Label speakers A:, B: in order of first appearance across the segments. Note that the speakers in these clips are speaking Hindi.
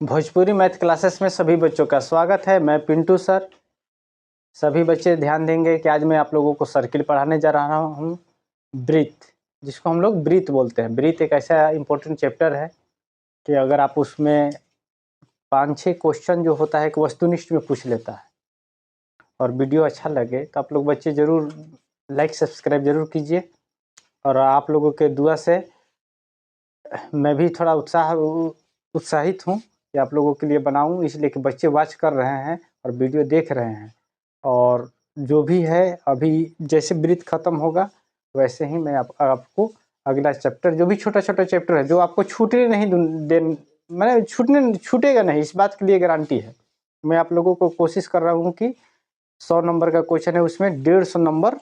A: भोजपुरी मैथ क्लासेस में सभी बच्चों का स्वागत है। मैं पिंटू सर। सभी बच्चे ध्यान देंगे कि आज मैं आप लोगों को सर्किल पढ़ाने जा रहा हूँ। ब्रीथ, जिसको हम लोग ब्रीथ बोलते हैं। ब्रीथ एक ऐसा इम्पोर्टेंट चैप्टर है कि अगर आप उसमें 5-6 क्वेश्चन जो होता है एक वस्तुनिष्ठ में पूछ लेता है, और वीडियो अच्छा लगे तो आप लोग बच्चे ज़रूर लाइक सब्सक्राइब जरूर कीजिए। और आप लोगों के दुआ से मैं भी थोड़ा उत्साहित हूँ कि आप लोगों के लिए बनाऊं, इसलिए कि बच्चे वॉच कर रहे हैं और वीडियो देख रहे हैं। और जो भी है अभी जैसे ब्रीथ खत्म होगा वैसे ही मैं आपको अगला चैप्टर, जो भी छोटा छोटा चैप्टर है जो आपको छूटने नहीं मैंने छूटेगा नहीं, इस बात के लिए गारंटी है। मैं आप लोगों को कोशिश कर रहा हूँ कि 100 नंबर का क्वेश्चन है उसमें 150 नंबर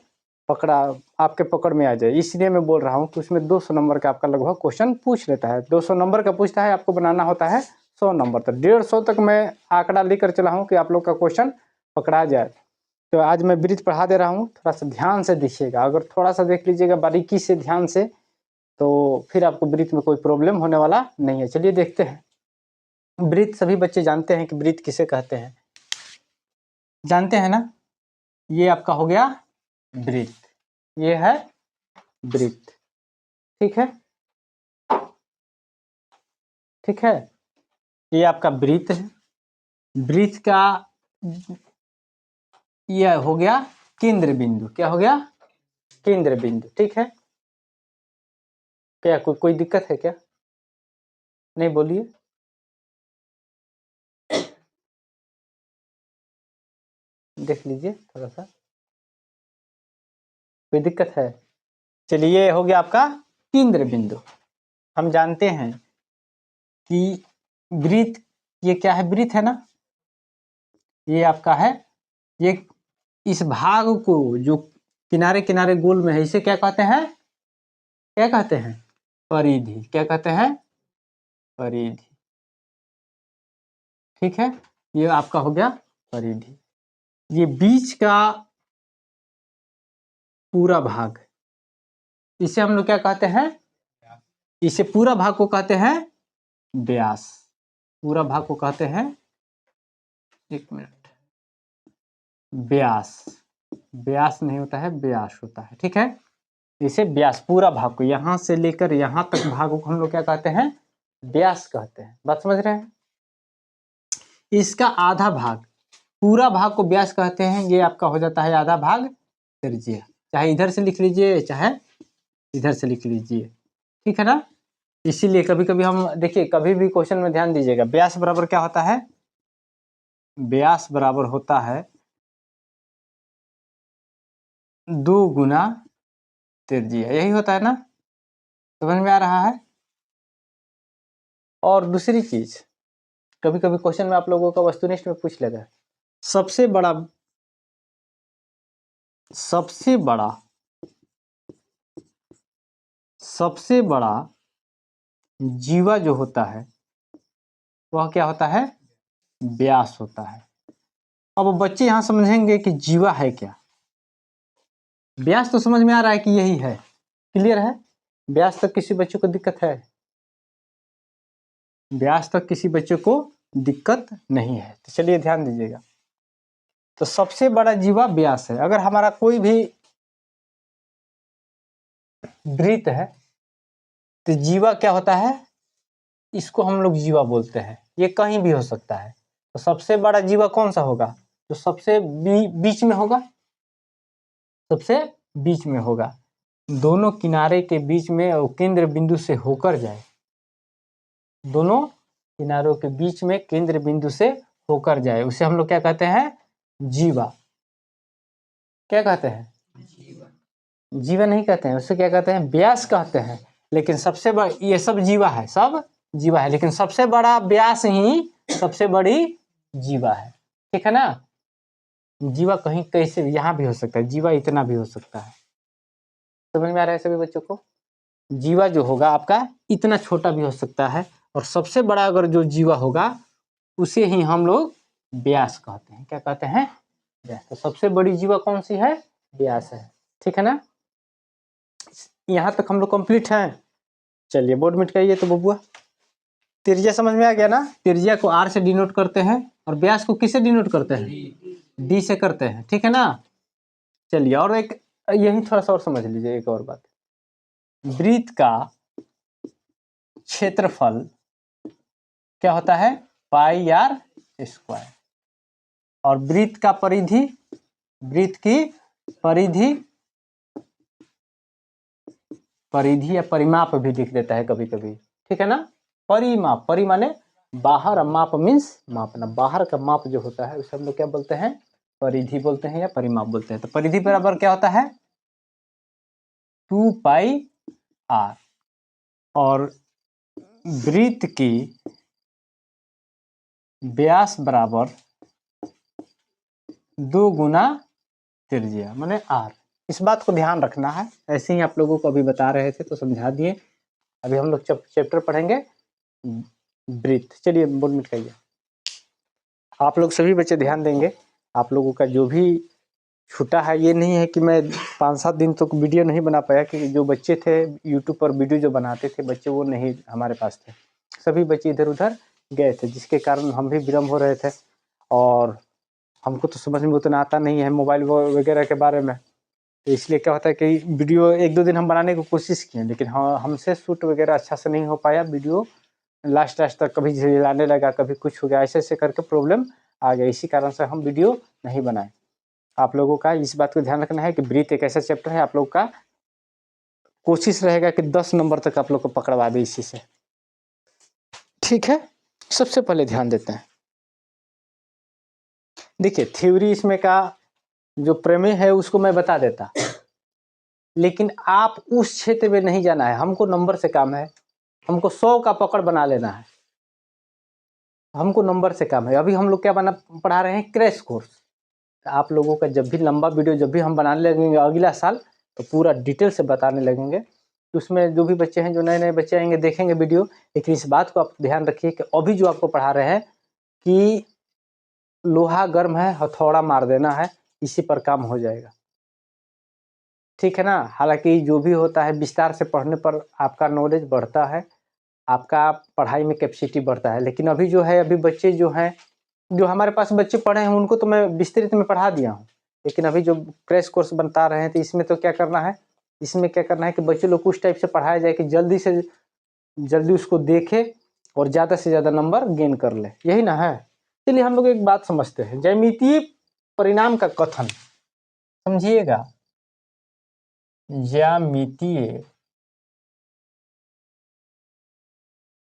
A: आपके पकड़ में आ जाए। इसलिए मैं बोल रहा हूँ कि उसमें 200 नंबर का आपका लगभग क्वेश्चन पूछ लेता है। 200 नंबर का पूछता है, आपको बनाना होता है 100 नंबर तक। 150 तक मैं आंकड़ा लेकर चला हूँ कि आप लोग का क्वेश्चन पकड़ा जाए। तो आज मैं ब्रीथ पढ़ा दे रहा हूँ, थोड़ा सा ध्यान से देखिएगा। अगर थोड़ा सा देख लीजिएगा बारीकी से ध्यान से तो फिर आपको ब्रीथ में कोई प्रॉब्लम होने वाला नहीं है। चलिए देखते हैं। ब्रीथ सभी बच्चे जानते हैं कि ब्रीथ किसे कहते हैं, जानते हैं ना। ये आपका हो गया ब्रीथ, ये है ब्रीथ। ठीक है, ठीक है। ये आपका ब्रीथ है। ब्रीथ का ये हो गया केंद्र बिंदु। क्या हो गया? केंद्र बिंदु। ठीक है। क्या कोई दिक्कत है क्या? नहीं, बोलिए। देख लीजिए थोड़ा सा, कोई दिक्कत है? चलिए, हो गया आपका केंद्र बिंदु। हम जानते हैं कि ब्रीथ, ये क्या है? ब्रीथ है ना, ये आपका है। ये इस भाग को जो किनारे किनारे गोल में है, इसे क्या कहते हैं? क्या कहते हैं? परिधि। क्या कहते हैं? परिधि। ठीक है, ये आपका हो गया परिधि। ये बीच का पूरा भाग, इसे हम लोग क्या कहते हैं? इसे पूरा भाग को कहते हैं व्यास। पूरा भाग को कहते हैं, एक मिनट, व्यास। व्यास नहीं होता है, व्यास होता है। ठीक है, इसे व्यास, पूरा भाग को यहां से लेकर यहां तक भाग को हम लोग क्या कहते हैं? व्यास कहते हैं। बात समझ रहे हैं? इसका आधा भाग, पूरा भाग को व्यास कहते हैं, ये आपका हो जाता है आधा भाग त्रिज्या। चाहे इधर से लिख लीजिए चाहे इधर से लिख लीजिए। ठीक है ना। इसीलिए कभी कभी हम देखिए, कभी भी क्वेश्चन में ध्यान दीजिएगा, व्यास बराबर क्या होता है? व्यास बराबर होता है 2 गुना त्रिज्या। यही होता है ना, समझ में आ रहा है? और दूसरी चीज, कभी कभी क्वेश्चन में आप लोगों का वस्तुनिष्ठ में पूछ लेगा, सबसे बड़ा जीवा जो होता है वह क्या होता है? व्यास होता है। अब बच्चे यहां समझेंगे कि जीवा है क्या। व्यास तो समझ में आ रहा है कि यही है, क्लियर है। व्यास तक किसी बच्चे को दिक्कत है? व्यास तक किसी बच्चे को दिक्कत नहीं है। तो चलिए ध्यान दीजिएगा। तो सबसे बड़ा जीवा व्यास है। अगर हमारा कोई भी वृत्त है तो जीवा क्या होता है? इसको हम लोग जीवा बोलते हैं। ये कहीं भी हो सकता है। तो सबसे बड़ा जीवा कौन सा होगा? जो सबसे बीच में होगा, सबसे बीच में होगा, दोनों किनारे के बीच में और केंद्र बिंदु से होकर जाए, दोनों किनारों के बीच में केंद्र बिंदु से होकर जाए, उसे हम लोग क्या कहते हैं? जीवा। क्या कहते हैं? जीवा नहीं कहते हैं, उसे क्या कहते हैं? व्यास कहते हैं। लेकिन सबसे बड़ा, ये सब जीवा है, सब जीवा है, लेकिन सबसे बड़ा व्यास ही सबसे बड़ी जीवा है। ठीक है ना। जीवा कहीं कैसे यहां भी हो सकता है, जीवा इतना भी हो सकता है। समझ में आ रहा है सभी बच्चों को? जीवा जो होगा आपका इतना छोटा भी हो सकता है, और सबसे बड़ा अगर जो जीवा होगा उसे ही हम लोग व्यास कहते हैं। क्या कहते हैं? व्यास। तो सबसे बड़ी जीवा कौन सी है? व्यास है। ठीक है ना। यहां तक हम लोग कंप्लीट हैं। चलिए बोर्ड मिटाइए तो बबुआ। त्रिज्या समझ में आ गया ना? त्रिज्या को r से डिनोट करते हैं और व्यास को किससे डिनोट करते हैं? d से करते हैं, ठीक है ना? चलिए, और एक यही थोड़ा सा और समझ लीजिए एक और बात। वृत्त का क्षेत्रफल क्या होता है? पाई आर स्क्वायर। और वृत्त का परिधि, वृत्त की परिधि, परिधि या परिमाप भी लिख देता है कभी कभी, ठीक है ना? परिमाप, परि माने बाहर, और माप मीन्स मापना। बाहर का माप जो होता है उसे हम लोग क्या बोलते हैं? परिधि बोलते हैं या परिमाप बोलते हैं। तो परिधि बराबर क्या होता है? 2 पाई आर। और वृत्त की व्यास बराबर 2 गुना त्रिज्या माने आर। इस बात को ध्यान रखना है। ऐसे ही आप लोगों को अभी बता रहे थे तो समझा दिए। अभी हम लोग चैप्टर पढ़ेंगे वृत्त। चलिए बोर्ड में लिखाइए। आप लोग सभी बच्चे ध्यान देंगे। आप लोगों का जो भी छूटा है, ये नहीं है कि मैं 5-7 दिन तक वीडियो नहीं बना पाया, कि जो बच्चे थे यूट्यूब पर वीडियो जो बनाते थे बच्चे, वो नहीं हमारे पास थे। सभी बच्चे इधर उधर गए थे, जिसके कारण हम भी विलम्ब हो रहे थे। और हमको तो समझ में उतना आता नहीं है मोबाइल वगैरह के बारे में। तो इसलिए क्या होता है कि वीडियो 1-2 दिन हम बनाने की कोशिश किए, लेकिन हाँ, हमसे शूट वगैरह अच्छा से नहीं हो पाया। वीडियो लास्ट तक कभी झिलाने लगा, कभी कुछ हो गया, ऐसे ऐसे करके प्रॉब्लम आ गया। इसी कारण से हम वीडियो नहीं बनाए। आप लोगों का इस बात को ध्यान रखना है कि वृत्त एक ऐसा चैप्टर है, आप लोग का कोशिश रहेगा कि 10 नंबर तक आप लोग को पकड़वा दे इसी से, ठीक है? सबसे पहले ध्यान देते हैं। देखिए, थ्योरी इसमें का जो प्रमेय है उसको मैं बता देता, लेकिन आप उस क्षेत्र में नहीं जाना है। हमको नंबर से काम है। हमको 100 का पकड़ बना लेना है। हमको नंबर से काम है। अभी हम लोग क्या पढ़ा रहे हैं? Crash course. आप लोगों का जब भी लंबा वीडियो जब भी हम बनाने लगेंगे अगला साल, तो पूरा डिटेल से बताने लगेंगे। तो उसमें जो भी बच्चे हैं, जो नए नए बच्चे आएंगे, देखेंगे वीडियो। लेकिन इस बात को आप ध्यान रखिए कि अभी जो आपको पढ़ा रहे हैं कि लोहा गर्म है, हथौड़ा मार देना है, इसी पर काम हो जाएगा, ठीक है ना? हालांकि जो भी होता है विस्तार से पढ़ने पर आपका नॉलेज बढ़ता है, आपका पढ़ाई में कैपेसिटी बढ़ता है। लेकिन अभी जो है, अभी बच्चे जो हैं, जो हमारे पास बच्चे पढ़े हैं, उनको तो मैं विस्तृत में पढ़ा दिया हूँ। लेकिन अभी जो क्रैश कोर्स बनता रहे हैं, तो इसमें तो क्या करना है? इसमें क्या करना है कि बच्चे लोग को उस टाइप से पढ़ाया जाए कि जल्दी से जल्दी उसको देखे और ज़्यादा से ज़्यादा नंबर गेन कर ले। यही ना है? चलिए हम लोग एक बात समझते हैं। ज्यामितीय परिणाम का कथन समझिएगा। ज्यामितीय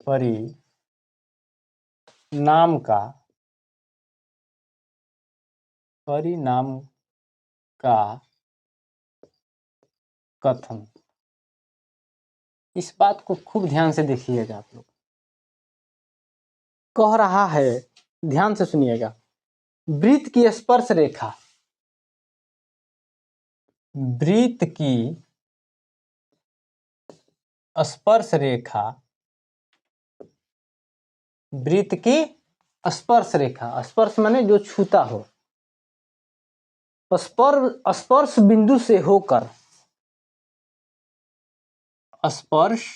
A: परिणाम का कथन। इस बात को खूब ध्यान से देखिएगा। आप लोग कह रहा है, ध्यान से सुनिएगा। वृत्त की स्पर्श रेखा, वृत्त की स्पर्श रेखा, वृत्त की स्पर्श रेखा, स्पर्श माने जो छूता हो, स्पर्श बिंदु से होकर, स्पर्श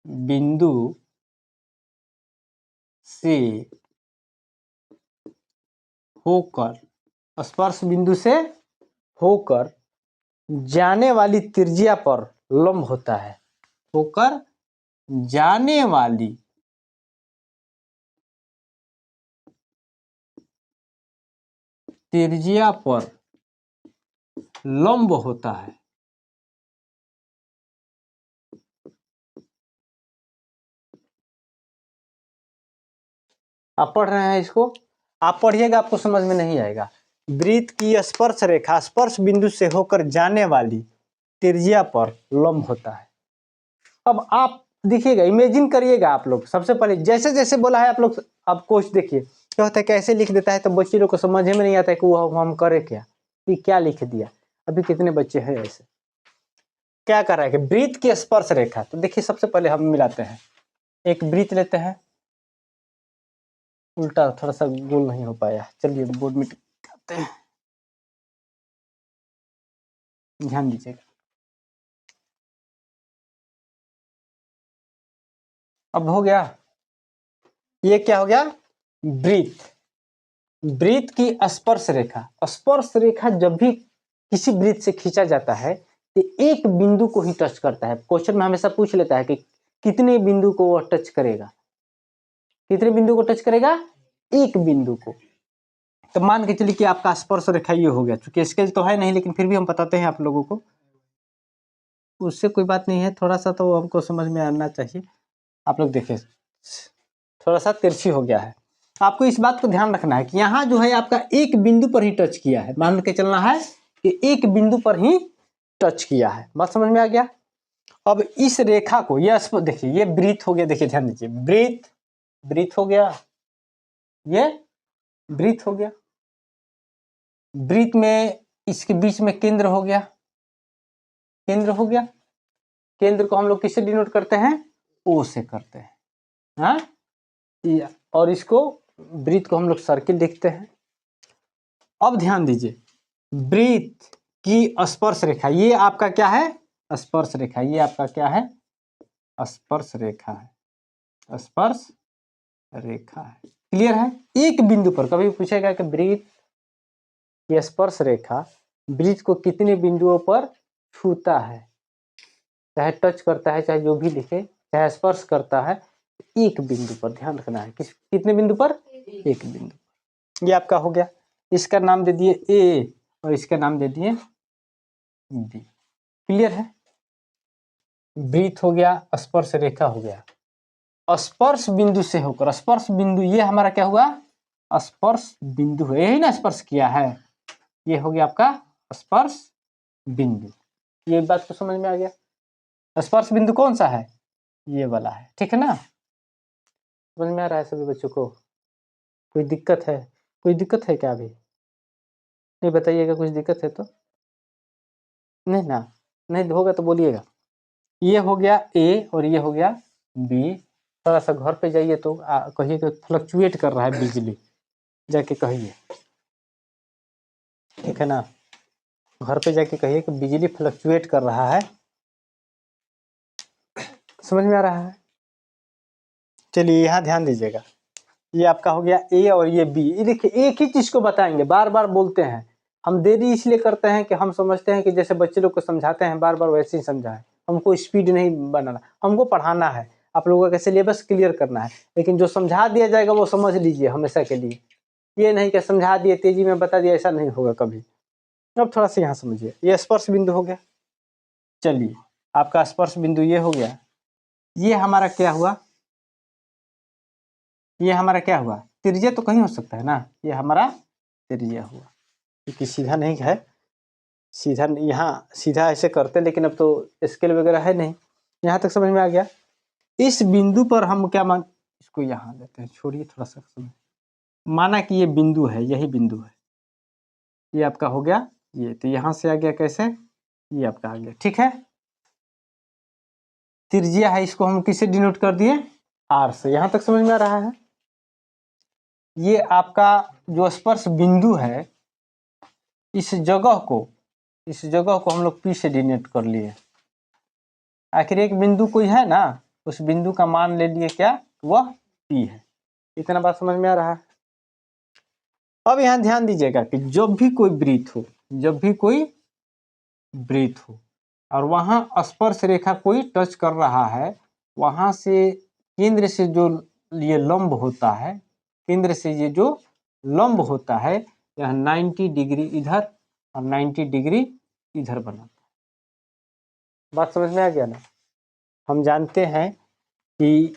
A: बिंदु से होकर, स्पर्श बिंदु से होकर जाने वाली त्रिज्या पर लंब होता है। होकर जाने वाली त्रिज्या पर लंब होता है। आप पढ़ रहे हैं इसको? आप पढ़िएगा, आपको समझ में नहीं आएगा। वृत्त की स्पर्श रेखा स्पर्श बिंदु से होकर जाने वाली त्रिज्या पर लंब होता है। अब आप देखिएगा, इमेजिन करिएगा। आप लोग सबसे पहले जैसे जैसे बोला है, आप लोग अब कोच देखिए क्या होता है, कैसे लिख देता है, तो बच्चे लोग को समझ में नहीं आता है कि वो हम करे क्या, कि क्या लिख दिया। अभी कितने बच्चे हैं ऐसे? क्या कर रहा है कि वृत्त की स्पर्श रेखा। तो देखिए, सबसे पहले हम मिलाते हैं। एक वृत्त लेते हैं, उल्टा थोड़ा सा गोल नहीं हो पाया। चलिए बोर्ड में करते हैं, ध्यान दीजिएगा। अब हो गया। ये क्या हो गया, वृत्त। वृत्त की स्पर्श रेखा, स्पर्श रेखा जब भी किसी वृत्त से खींचा जाता है तो एक बिंदु को ही टच करता है। क्वेश्चन में हमेशा पूछ लेता है कि कितने बिंदु को वह टच करेगा, कितने बिंदु को टच करेगा, एक बिंदु को। तो मान के चलिए कि आपका स्पर्श रेखा ये हो गया, चूंकि स्केल तो है नहीं लेकिन फिर भी हम बताते हैं आप लोगों को, उससे कोई बात नहीं है, थोड़ा सा तो हमको समझ में आना चाहिए। आप लोग देखिए थोड़ा सा तिरछी हो गया है। आपको इस बात को ध्यान रखना है कि यहाँ जो है आपका एक बिंदु पर ही टच किया है, मान के चलना है कि एक बिंदु पर ही टच किया है। बात समझ में आ गया। अब इस रेखा को ये देखिए, ये वृत्त हो गया, देखिए ध्यान दीजिए, वृत्त, वृत्त हो गया, ये वृत्त हो गया। वृत्त में इसके बीच में केंद्र हो गया, केंद्र हो गया। केंद्र को हम लोग किससे डिनोट करते हैं, ओ से करते हैं, हाँ। और इसको वृत्त को हम लोग सर्किल लिखते हैं। अब ध्यान दीजिए, वृत्त की स्पर्श रेखा, ये आपका क्या है, स्पर्श रेखा, ये आपका क्या है, स्पर्श रेखा है, स्पर्श रेखा है। क्लियर है। एक बिंदु पर कभी पूछेगा कि वृत्त की स्पर्श रेखा वृत्त को कितने बिंदुओं पर छूता है, चाहे टच करता है, चाहे जो भी लिखे, चाहे स्पर्श करता है, एक बिंदु पर ध्यान रखना है। कितने बिंदु पर, एक बिंदु। ये आपका हो गया, इसका नाम दे दिए ए और इसका नाम दे दिए बी। क्लियर है। वृत्त हो गया, स्पर्श रेखा हो गया। स्पर्श बिंदु से होकर, स्पर्श बिंदु ये हमारा क्या हुआ, स्पर्श बिंदु है, यही ना स्पर्श किया है, ये हो गया आपका स्पर्श बिंदु। ये बात तो समझ में आ गया। स्पर्श बिंदु कौन सा है, ये वाला है, ठीक है ना। समझ में आ रहा है सभी बच्चों को। कोई दिक्कत है, कोई दिक्कत है क्या अभी, नहीं बताइएगा, कुछ दिक्कत है तो नहीं ना, नहीं होगा तो बोलिएगा। ये हो गया ए और ये हो गया बी। थोड़ा सा घर पे जाइए तो कहिए कि फ्लक्चुएट कर रहा है बिजली, जाके कहिए, ठीक है ना। घर पे जाके कहिए कि बिजली फ्लक्चुएट कर रहा है। समझ में आ रहा है। चलिए यहाँ ध्यान दीजिएगा, ये आपका हो गया ए और ये बी। ये देखिए एक ही चीज को बताएंगे, बार बार बोलते हैं हम, देरी इसलिए करते हैं कि हम समझते हैं कि जैसे बच्चे लोग को समझाते हैं बार बार वैसे ही समझाएं। हमको स्पीड नहीं बनाना, हमको पढ़ाना है, आप लोगों का सिलेबस क्लियर करना है। लेकिन जो समझा दिया जाएगा वो समझ लीजिए हमेशा के लिए, ये नहीं कि समझा दिए तेजी में बता दिया, ऐसा नहीं होगा कभी। अब थोड़ा सा यहाँ समझिए, ये स्पर्श बिंदु हो गया। चलिए आपका स्पर्श बिंदु ये हो गया, ये हमारा क्या हुआ, ये हमारा क्या हुआ, त्रिज्या तो कहीं हो सकता है ना, ये हमारा त्रिज्या हुआ, क्योंकि सीधा नहीं है, सीधा यहाँ सीधा ऐसे करते, लेकिन अब तो स्केल वगैरह है नहीं। यहाँ तक समझ में आ गया। इस बिंदु पर हम क्या मान, इसको यहाँ लेते हैं, छोड़िए थोड़ा सा समझ, माना कि ये बिंदु है, यही बिंदु है, ये आपका हो गया, ये तो यहाँ से आ गया कैसे, ये आपका आ गया, ठीक है। त्रिज्या है, इसको हम किससे डिनोट कर दिए, आर से। यहाँ तक समझ में आ रहा है। ये आपका जो स्पर्श बिंदु है, इस जगह को हम लोग पी से डिनोट कर लिए। आखिर एक बिंदु कोई है ना, उस बिंदु का मान ले लिए क्या, वह पी है। इतना बात समझ में आ रहा है। अब यहाँ ध्यान दीजिएगा कि जब भी कोई वृत्त हो, जब भी कोई वृत्त हो और वहां स्पर्श रेखा कोई टच कर रहा है, वहां से केंद्र से जो ये लंब होता है, केंद्र से ये जो लंब होता है, यह 90 डिग्री इधर और 90 डिग्री इधर बनाता है। बात समझ में आ गया ना। हम जानते हैं कि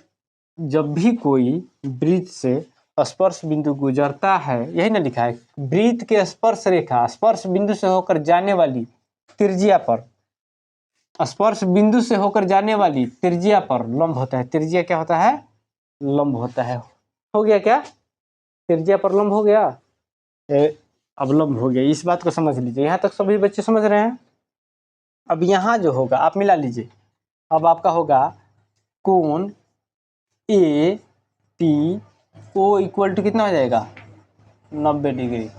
A: जब भी कोई वृत्त से स्पर्श बिंदु गुजरता है, यही ना लिखा है, वृत्त के स्पर्श रेखा स्पर्श बिंदु से होकर जाने वाली त्रिज्या पर, स्पर्श बिंदु से होकर जाने वाली त्रिज्या पर लंब होता है। त्रिज्या क्या होता है, लंब होता है। हो गया क्या, त्रिज्या पर लंब हो गया, अब लंब हो गया। इस बात को समझ लीजिए, यहाँ तक सभी बच्चे समझ रहे हैं। अब यहाँ जो होगा आप मिला लीजिए, अब आपका होगा कोण A P O equal to कितना हो जाएगा, 90 डिग्री,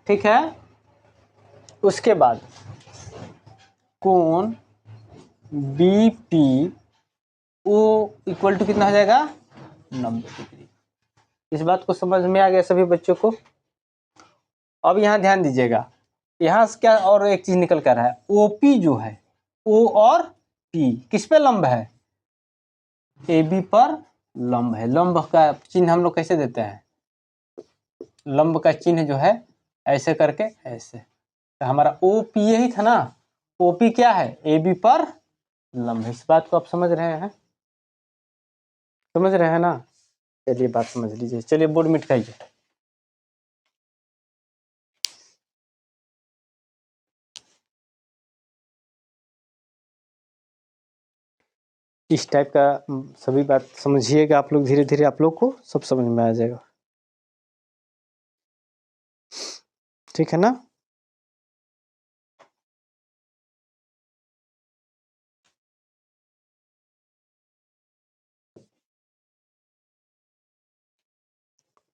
A: ठीक है। उसके बाद कोण B P O equal to कितना हो जाएगा, 90 डिग्री। इस बात को समझ में आ गया सभी बच्चों को। अब यहाँ ध्यान दीजिएगा, यहाँ से क्या और एक चीज निकल कर रहा है, ओपी जो है, ओ और पी किस पे लंब है, ए बी पर लंब है। लंब का चिन्ह हम लोग कैसे देते हैं, लंब का चिन्ह जो है ऐसे करके ऐसे, तो हमारा ओ पी यही था ना, ओ पी क्या है, ए बी पर लंब है। इस बात को आप समझ रहे हैं, समझ रहे हैं ना, चलिए बात समझ लीजिए। चलिए बोर्ड मिटाइए। इस टाइप का सभी बात समझिएगा आप लोग, धीरे धीरे आप लोग को सब समझ में आ जाएगा, ठीक है ना।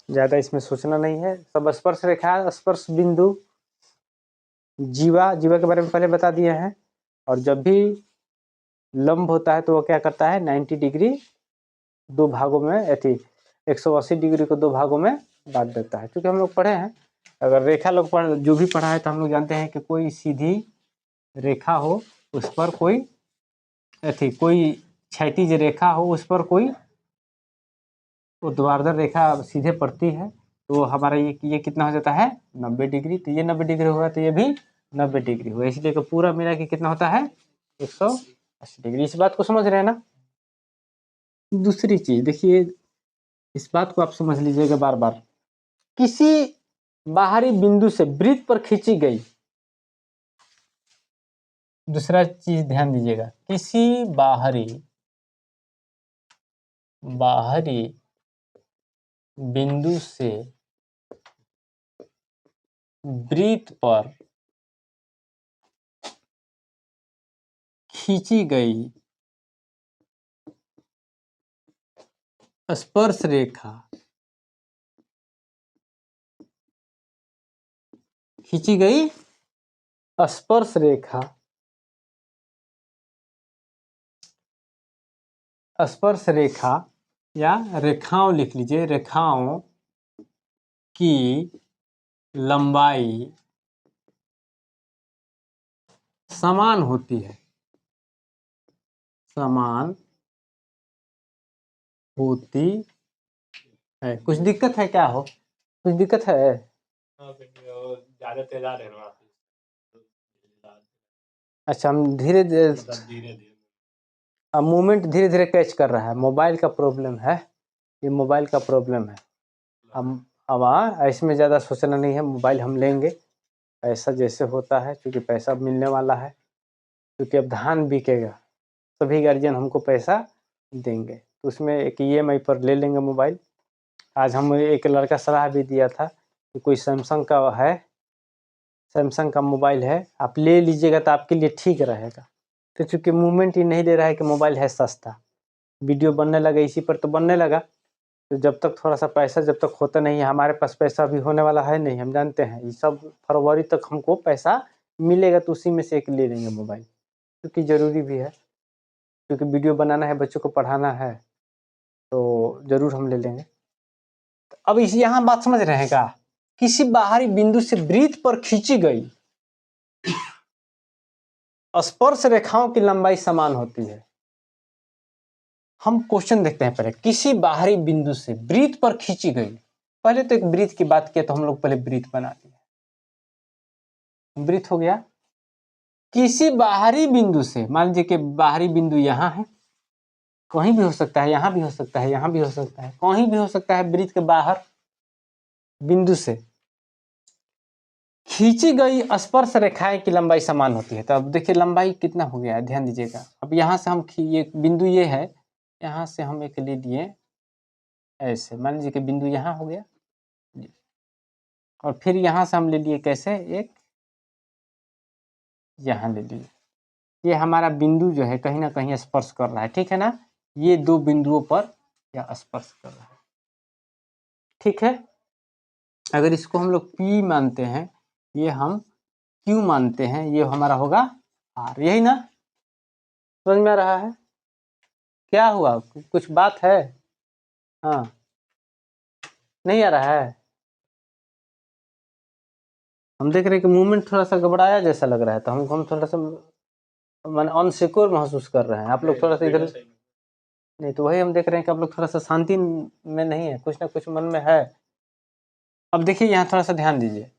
A: ज्यादा इसमें सोचना नहीं है, सब स्पर्श रेखा, स्पर्श बिंदु, जीवा, जीवा के बारे में पहले बता दिए हैं। और जब भी लंब होता है तो वो क्या करता है, 90 डिग्री दो भागों में, 180 डिग्री को दो भागों में बांट देता है। क्योंकि हम लोग पढ़े हैं, अगर रेखा लोग जो भी पढ़ा है तो हम लोग जानते हैं कि कोई सीधी रेखा हो उस पर कोई कोई क्षैतिज रेखा हो उस पर कोई ऊर्ध्वाधर रेखा सीधे पड़ती है, तो हमारा ये कितना हो जाता है, 90 डिग्री। तो ये 90 डिग्री होगा तो ये भी 90 डिग्री होगा, इसलिए कि पूरा मिला के कितना होता है, 180 डिग्री। इस बात को समझ रहे हैं ना। दूसरी चीज देखिए, इस बात को आप समझ लीजिएगा बार बार, किसी बाहरी बिंदु से वृत्त पर खींची गई, दूसरा चीज ध्यान दीजिएगा, किसी बाहरी बिंदु से वृत्त पर खींची गई स्पर्श रेखा, खींची गई स्पर्श रेखा, स्पर्श रेखा या रेखाओं लिख लीजिए, रेखाओं की लंबाई समान होती है, समान होती है। कुछ दिक्कत है क्या, हो कुछ दिक्कत है, ज्यादा तेज आ रहे हैं। अच्छा, हम धीरे धीरे अब मूवमेंट धीरे धीरे कैच कर रहा है, मोबाइल का प्रॉब्लम है, ये मोबाइल का प्रॉब्लम है। हम अब इसमें ज़्यादा सोचना नहीं है, मोबाइल हम लेंगे, पैसा जैसे होता है, क्योंकि पैसा मिलने वाला है, क्योंकि अब धान बिकेगा, सभी गार्जियन हमको पैसा देंगे, तो उसमें एक EMI पर ले लेंगे मोबाइल। आज हम एक लड़का सलाह भी दिया था कि कोई सैमसंग का है, सैमसंग का मोबाइल है, आप ले लीजिएगा तो आपके लिए ठीक रहेगा। तो चूँकि मूवमेंट ही नहीं दे रहा है कि मोबाइल है सस्ता, वीडियो बनने लगा इसी पर तो बनने लगा, तो जब तक थोड़ा सा पैसा जब तक होता नहीं है, हमारे पास पैसा अभी होने वाला है नहीं, हम जानते हैं ये सब फरवरी तक हमको पैसा मिलेगा, तो उसी में से एक ले लेंगे मोबाइल, क्योंकि ज़रूरी भी है, क्योंकि वीडियो बनाना है, बच्चों को पढ़ाना है, तो ज़रूर हम ले लेंगे। अब इस यहाँ बात समझ रहे हैं क्या, किसी बाहरी बिंदु से वृत्त पर खींची गई स्पर्श रेखाओं की लंबाई समान होती है। हम क्वेश्चन देखते हैं पहले, किसी बाहरी बिंदु से वृत्त पर खींची गई, पहले तो एक वृत्त की बात किया, तो हम लोग पहले वृत्त बना दिए, वृत्त हो गया। किसी बाहरी बिंदु से, मान लीजिए कि बाहरी बिंदु यहाँ है, कहीं भी हो सकता है, यहाँ भी हो सकता है, यहाँ भी हो सकता है, कहीं भी हो सकता है, वृत्त के बाहर बिंदु से खींची गई स्पर्श रेखाएं की लंबाई समान होती है। तो अब देखिए लंबाई कितना हो गया है, ध्यान दीजिएगा। अब यहाँ से हम ये बिंदु ये है, यहाँ से हम एक ले लिए ऐसे, मान लीजिए कि बिंदु यहाँ हो गया, और फिर यहाँ से हम ले लिए कैसे, एक यहाँ ले लिए, ये हमारा बिंदु जो है कहीं ना कहीं स्पर्श कर रहा है, ठीक है ना, ये दो बिंदुओं पर यह स्पर्श कर रहा है, ठीक है। अगर इसको हम लोग P मानते हैं, ये हम Q मानते हैं, ये हमारा होगा R, यही ना, समझ में आ रहा है, क्या हुआ, कुछ बात है, हाँ नहीं आ रहा है? हम देख रहे हैं कि मूवमेंट थोड़ा सा घबराया जैसा लग रहा है, तो हम थोड़ा सा मन अनसिक्योर महसूस कर रहे हैं। आप लोग थोड़ा सा इधर नहीं, तो वही हम देख रहे हैं कि आप लोग थोड़ा सा शांति में नहीं है, कुछ ना कुछ मन में है। अब देखिए यहाँ थोड़ा सा ध्यान दीजिए,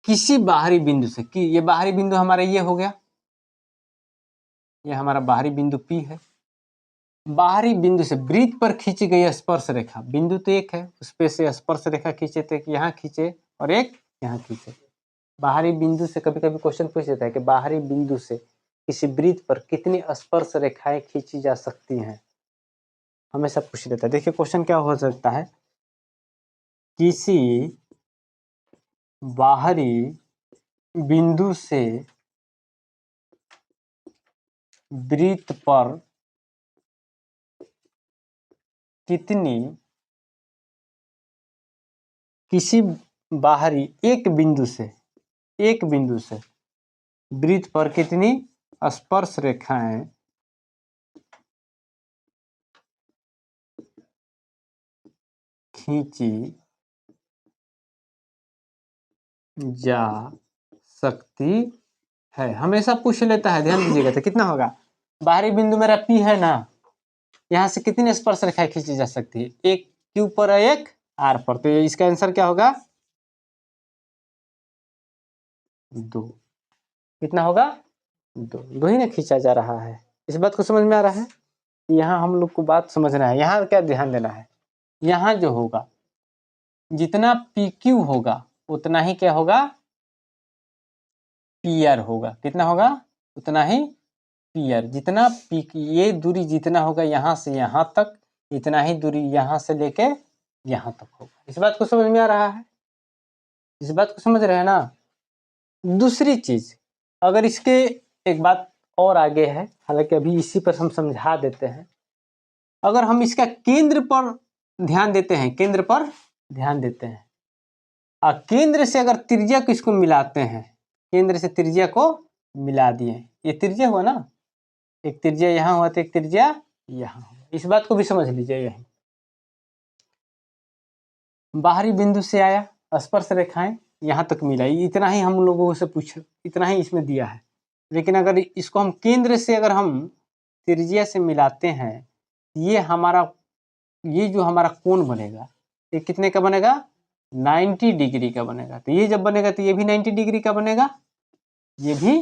A: किसी बाहरी बिंदु से, कि ये बाहरी बिंदु हमारा ये हो गया, ये हमारा बाहरी बिंदु P है। बाहरी बिंदु से वृत्त पर खींची गई स्पर्श रेखा, बिंदु तो एक है, उस पे से स्पर्श रेखा खींचे थे, यहाँ खींचे और एक यहाँ खींचे। बाहरी बिंदु से कभी कभी क्वेश्चन पूछ देता है कि बाहरी बिंदु से किसी वृत्त पर कितनी स्पर्श रेखाएं खींची जा सकती हैं, हमेशा पूछ देता है। देखिए क्वेश्चन क्या हो सकता है, किसी बाहरी बिंदु से वृत्त पर कितनी, किसी बाहरी एक बिंदु से वृत्त पर कितनी स्पर्श रेखाएं खींची जा सकती है, हमेशा पूछ लेता है। ध्यान दीजिएगा, तो कितना होगा, बाहरी बिंदु मेरा P है ना, यहाँ से कितनी स्पर्श रेखाएं खींची जा सकती है, एक Q पर है, एक R पर, तो इसका आंसर क्या होगा, 2। कितना होगा, 2 ही ना खींचा जा रहा है। इस बात को समझ में आ रहा है? यहाँ हम लोग को बात समझना है, यहाँ क्या ध्यान देना है, यहाँ जो होगा जितना PQ होगा उतना ही क्या होगा, PR होगा। कितना होगा, उतना ही PR। जितना ये दूरी जितना होगा यहाँ से यहाँ तक, इतना ही दूरी यहाँ से लेके यहाँ तक होगा। इस बात को समझ में आ रहा है? इस बात को समझ रहे हैं ना? दूसरी चीज, अगर इसके एक बात और आगे है, हालांकि अभी इसी पर हम समझा देते हैं। अगर हम इसका केंद्र पर ध्यान देते हैं, केंद्र पर ध्यान देते हैं, और केंद्र से अगर त्रिज्या को इसको मिलाते हैं, केंद्र से त्रिज्या को मिला दिए, ये त्रिज्या हुआ ना, एक त्रिज्या यहाँ हुआ तो एक त्रिज्या यहाँ हुआ। इस बात को भी समझ लीजिए। यही बाहरी बिंदु से आया, स्पर्श रेखाएं यहाँ तक मिला, इतना ही हम लोगों से पूछा, इतना ही इसमें दिया है। लेकिन अगर इसको हम केंद्र से अगर हम त्रिज्या से मिलाते हैं, ये हमारा, ये जो हमारा कोण बनेगा, ये कितने का बनेगा, 90 डिग्री का बनेगा। तो ये जब बनेगा तो ये भी 90 डिग्री का बनेगा, ये भी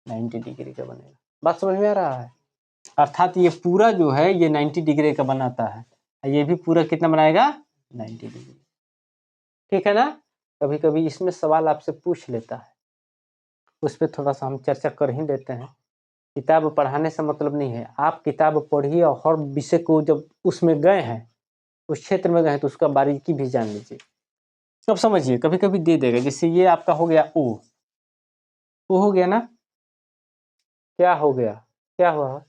A: 90 डिग्री का बनेगा। बात समझ में आ रहा है? अर्थात ये पूरा जो है ये 90 डिग्री का बनाता है, ये भी पूरा कितना बनाएगा, 90 डिग्री। ठीक है ना? कभी कभी इसमें सवाल आपसे पूछ लेता है, उस पर थोड़ा सा हम चर्चा कर ही लेते हैं। किताब पढ़ाने से मतलब नहीं है, आप किताब पढ़िए और हर विषय को जब उसमें गए हैं, उस क्षेत्र में गए हैं, तो उसका बारीकी भी जान लीजिए। अब समझिए, कभी कभी दे देगा, जैसे ये आपका हो गया O हो गया ना, क्या हो गया, क्या हुआ,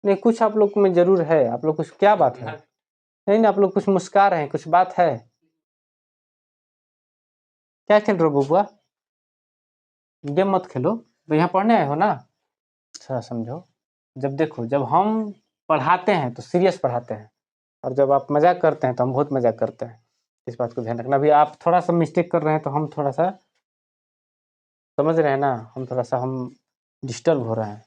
A: नहीं कुछ आप लोग में जरूर है, आप लोग कुछ, क्या बात है, नहीं ना, आप लोग कुछ मुस्कुरा रहे हैं, कुछ बात है, क्या खेल रहे हो बुआ, गेम मत खेलो, तो यहाँ पढ़ने आए हो ना, थोड़ा समझो। जब देखो, जब हम पढ़ाते हैं तो सीरियस पढ़ाते हैं, और जब आप मजाक करते हैं तो हम बहुत मजाक करते हैं। इस बात को ध्यान रखना। अभी आप थोड़ा सा मिस्टेक कर रहे हैं तो हम थोड़ा सा समझ रहे हैं ना, हम थोड़ा सा हम डिस्टर्ब हो रहे हैं।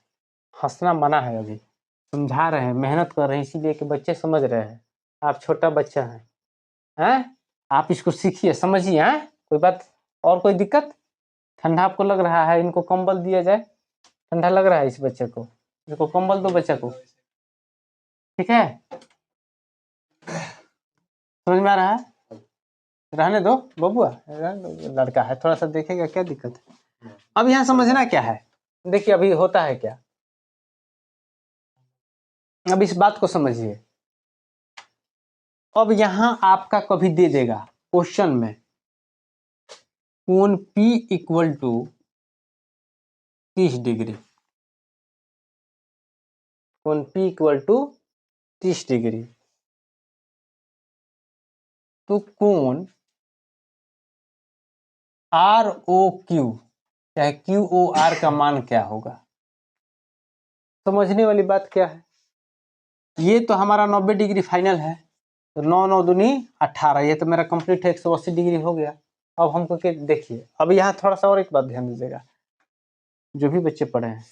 A: हंसना मना है, अभी समझा रहे हैं, मेहनत कर रहे हैं, इसीलिए कि बच्चे समझ रहे हैं। आप छोटा बच्चा हैं, आप इसको सीखिए, समझिए। हैं, कोई बात और कोई दिक्कत, ठंडा आपको लग रहा है, इनको कंबल दिया जाए, ठंडा लग रहा है इस बच्चे को, इसको कंबल दो बच्चे को, ठीक है, समझ में आ रहा है? रहने दो बबुआ, लड़का है, थोड़ा सा देखेगा, क्या दिक्कत है। अब यहाँ समझना क्या है, देखिए अभी होता है क्या, अब इस बात को समझिए। अब यहाँ आपका कभी दे देगा क्वेश्चन में, कोण P इक्वल टू 30 डिग्री, कोण P इक्वल टू 30 डिग्री, तो कोण ROQ चाहे QOR का मान क्या होगा। समझने वाली बात क्या है, ये तो हमारा 90 डिग्री फाइनल है, तो 9 9 दूनी 18, ये तो मेरा कंप्लीट है, 180 डिग्री हो गया। अब हमको देखिए, अब यहाँ थोड़ा सा और एक बात ध्यान दीजिएगा, जो भी बच्चे पढ़े हैं,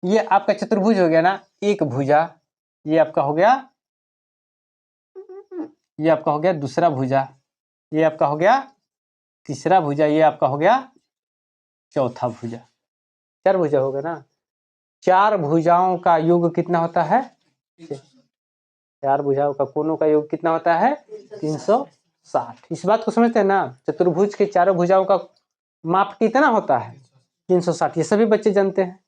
A: ये आपका चतुर्भुज हो गया ना, एक भुजा, ये आपका हो गया, ये आपका हो गया दूसरा भुजा, ये आपका हो गया तीसरा भुजा, ये आपका हो गया चौथा भुजा। 4 भुजा हो गया ना। 4 भुजाओं का योग कितना होता है? 4 भुजाओं का कोणों का योग कितना होता है? 360। इस बात को समझते हैं ना, चतुर्भुज के चारों भुजाओं का माप कितना होता है? 360। ये सभी बच्चे जानते हैं।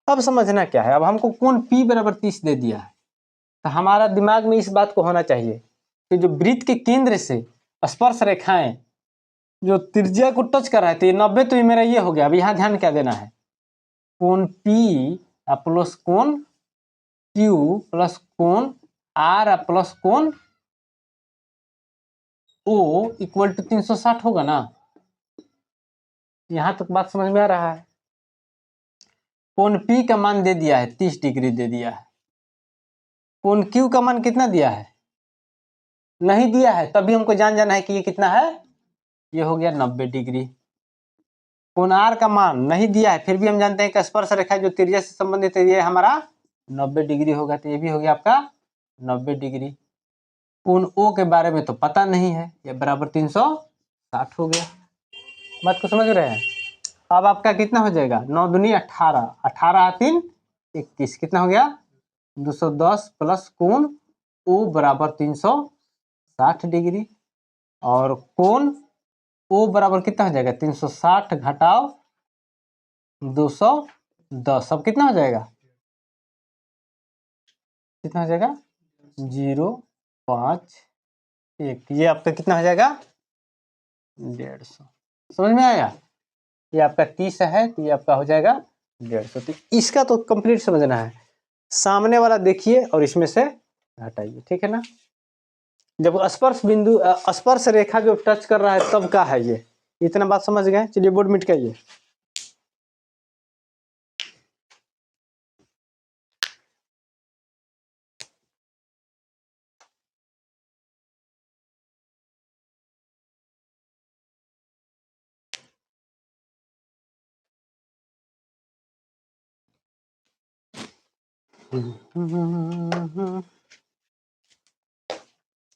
A: अब समझना क्या है, अब हमको कोण P बराबर 30 दे दिया है, तो हमारा दिमाग में इस बात को होना चाहिए कि जो वृत्त के केंद्र से स्पर्श रेखाएं जो त्रिज्या को टच कर रहे थे, 90, तो ये मेरा ये हो गया। अब यहाँ ध्यान क्या देना है, कोण P प्लस कोण Q प्लस कोण R प्लस कोण O इक्वल टू 360 होगा ना। यहां तक बात समझ में आ रहा है? कोण P का मान दे दिया है 30 डिग्री दे दिया है, कोण Q का मान कितना दिया है? नहीं दिया है, तभी हमको जाना है कि ये कितना है, ये हो गया 90 डिग्री। कोण R का मान नहीं दिया है, फिर भी हम जानते हैं कि स्पर्श रेखा जो त्रिज्या से संबंधित है, ये हमारा 90 डिग्री होगा, तो ये भी हो गया आपका 90 डिग्री। कोण O के बारे में तो पता नहीं है, ये बराबर 360 हो गया। बात को समझ रहे हैं? अब आपका कितना हो जाएगा, 9 दूनी 18, 18 3 21, कितना हो गया 210 प्लस कोण O बराबर 360 डिग्री, और कोण O बराबर कितना हो जाएगा, 360 घटाओ 210, अब कितना हो जाएगा, कितना हो जाएगा 051, ये आपका कितना हो जाएगा 150। समझ में आया? ये आपका 30 है, तो ये आपका हो जाएगा 150। तो इसका तो कंप्लीट समझना है, सामने वाला देखिए और इसमें से हटाइए, ठीक है ना। जब स्पर्श बिंदु स्पर्श रेखा जो टच कर रहा है तब का है ये, इतना बात समझ गए। चलिए बोर्ड मिट करिए।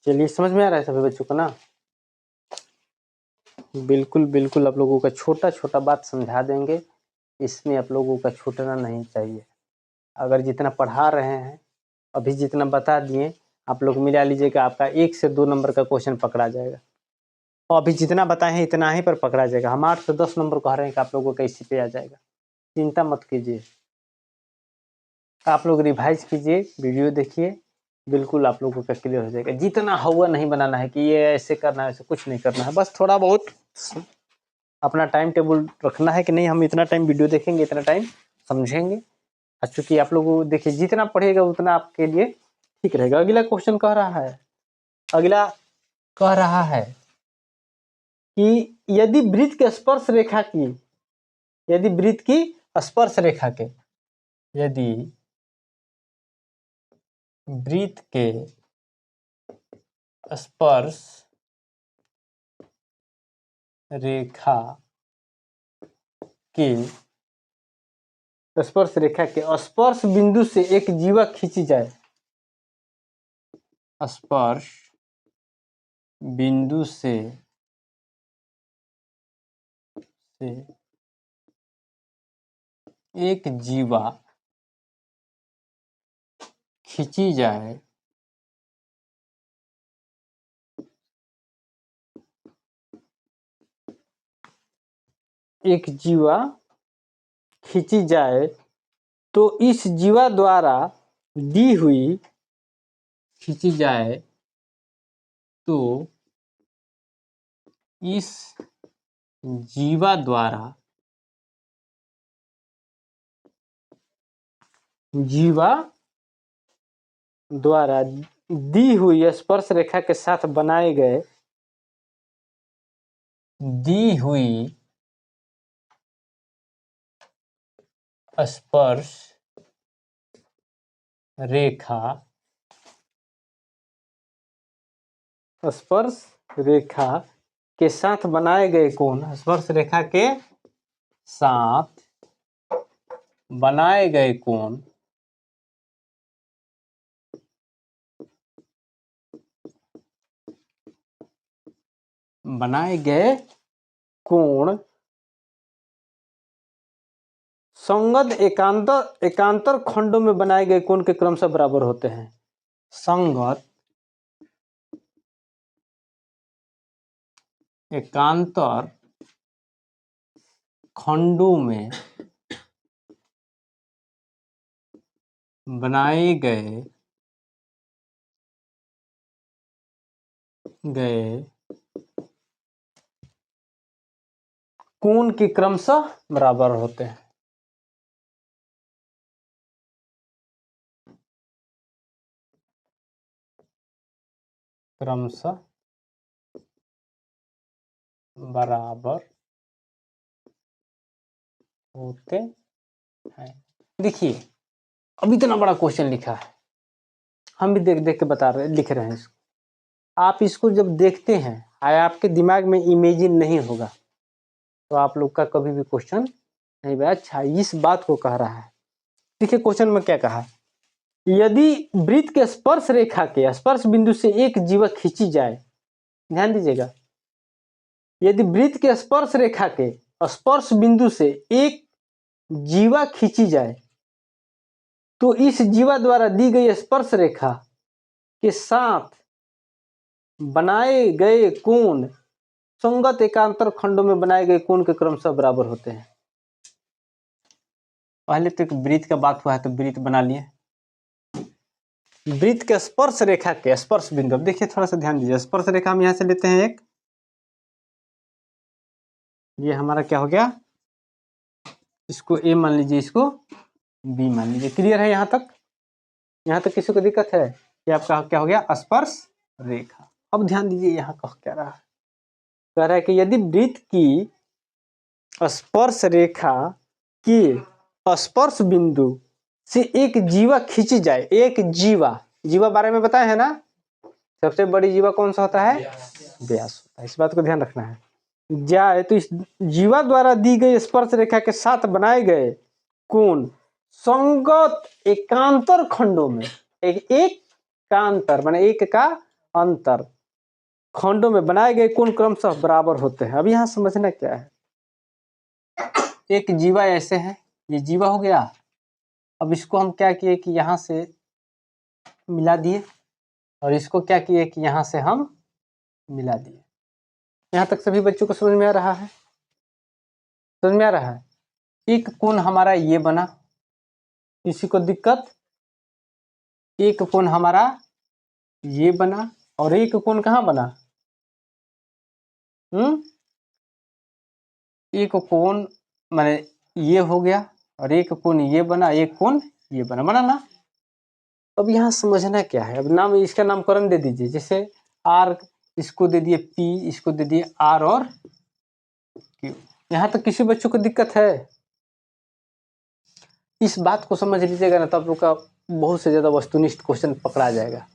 A: चलिए, समझ में आ रहा है सभी बच्चों को ना? बिल्कुल बिल्कुल, आप लोगों का छोटा छोटा बात समझा देंगे, इसमें आप लोगों का छूटना नहीं चाहिए। अगर जितना पढ़ा रहे हैं, अभी जितना बता दिए, आप लोग मिला लीजिएगा, आपका 1 से 2 नंबर का क्वेश्चन पकड़ा जाएगा। और अभी जितना बताए हैं इतना ही पर पकड़ा जाएगा। हम 8 से 10 नंबर कह रहे हैं कि आप लोगों का इसी पे आ जाएगा, चिंता मत कीजिए। आप लोग रिवाइज कीजिए, वीडियो देखिए, बिल्कुल आप लोगों का क्लियर हो जाएगा। जितना हुआ नहीं बनाना है कि ये ऐसे करना है, ऐसे कुछ नहीं करना है, बस थोड़ा बहुत अपना टाइम टेबल रखना है कि नहीं हम इतना टाइम वीडियो देखेंगे, इतना टाइम समझेंगे। चूंकि आप लोग देखिए, जितना पढ़ेगा उतना आपके लिए ठीक रहेगा। अगला क्वेश्चन कह रहा है, अगला कह रहा है कि यदि वृत्त के स्पर्श रेखा की, यदि वृत्त की स्पर्श रेखा के, यदि वृत्त के स्पर्श रेखा के, स्पर्श रेखा के स्पर्श बिंदु से एक जीवा खींची जाए, स्पर्श बिंदु से एक जीवा खींची जाए, एक जीवा खींची जाए, तो इस जीवा द्वारा दी हुई, खींची जाए तो इस जीवा द्वारा, जीवा द्वारा दी हुई स्पर्श रेखा के साथ बनाए गए, दी हुई स्पर्श रेखा स्पर्श रेखा के साथ बनाए गए कोण, स्पर्श रेखा के साथ बनाए गए कोण संगत एकांतर खंडों में बनाए गए कोण के क्रमशः बराबर होते हैं। संगत एकांतर खंडों में बनाए गए कोण के क्रमशः बराबर होते हैं। क्रमशः बराबर होते हैं। देखिए अब इतना बड़ा क्वेश्चन लिखा है, हम भी देख देख के लिख रहे हैं इसको। आप इसको जब देखते हैं आपके दिमाग में इमेजिन नहीं होगा तो आप लोग का कभी भी क्वेश्चन नहीं भाई अच्छा इस बात को कह रहा है। देखिए क्वेश्चन में क्या कहा, यदि वृत्त के स्पर्श रेखा के स्पर्श बिंदु से एक जीवा खींची जाए, ध्यान दीजिएगा, यदि वृत्त के स्पर्श रेखा के स्पर्श बिंदु से एक जीवा खींची जाए तो इस जीवा द्वारा दी गई स्पर्श रेखा के साथ बनाए गए कोण संगत एकांतर खंडों में बनाए गए कोण के क्रमशः बराबर होते हैं। पहले तो एक वृत्त का बात हुआ है तो वृत्त बना लिए। वृत्त के स्पर्श रेखा के स्पर्श बिंदु, देखिए थोड़ा सा ध्यान दीजिए, स्पर्श रेखा हम यहां से लेते हैं एक, ये हमारा क्या हो गया, इसको ए मान लीजिए, इसको बी मान लीजिए। क्लियर है यहाँ तक? यहाँ तक किसी को दिक्कत है? ये आपका क्या हो गया, स्पर्श रेखा। अब ध्यान दीजिए यहाँ कह क्या रहा है, कह रहा है कि यदि वृत्त की स्पर्श रेखा की स्पर्श बिंदु से एक जीवा खींची जाए, एक जीवा बारे में बताए है ना, सबसे बड़ी जीवा कौन सा होता है, व्यास होता है, इस बात को ध्यान रखना है। जाए तो इस जीवा द्वारा दी गई स्पर्श रेखा के साथ बनाए गए कोण संगत एकांतर खंडों में, एक कांतर माने एक का अंतर खंडों में बनाए गए कोण क्रमशः बराबर होते हैं। अब यहाँ समझना क्या है, एक जीवा ऐसे है, ये जीवा हो गया, अब इसको हम क्या किए कि यहाँ से मिला दिए और इसको क्या किए कि यहाँ से हम मिला दिए। यहाँ तक सभी बच्चों को समझ में आ रहा है? समझ में आ रहा है? एक कोण हमारा ये बना, किसी को दिक्कत, एक कोण हमारा ये बना और एक कोण कहाँ बना, एक कोण माने ये हो गया और एक कोण ये बना, एक कोण ये बना ना। अब यहाँ समझना क्या है, अब नाम इसका नामकरण दे दीजिए, जैसे आर इसको दे दिए पी, इसको दे दिए आर और क्यू। यहाँ तक किसी बच्चों को दिक्कत है? इस बात को समझ लीजिएगा ना, तब लोग का बहुत से ज्यादा वस्तुनिष्ठ क्वेश्चन पकड़ा जाएगा।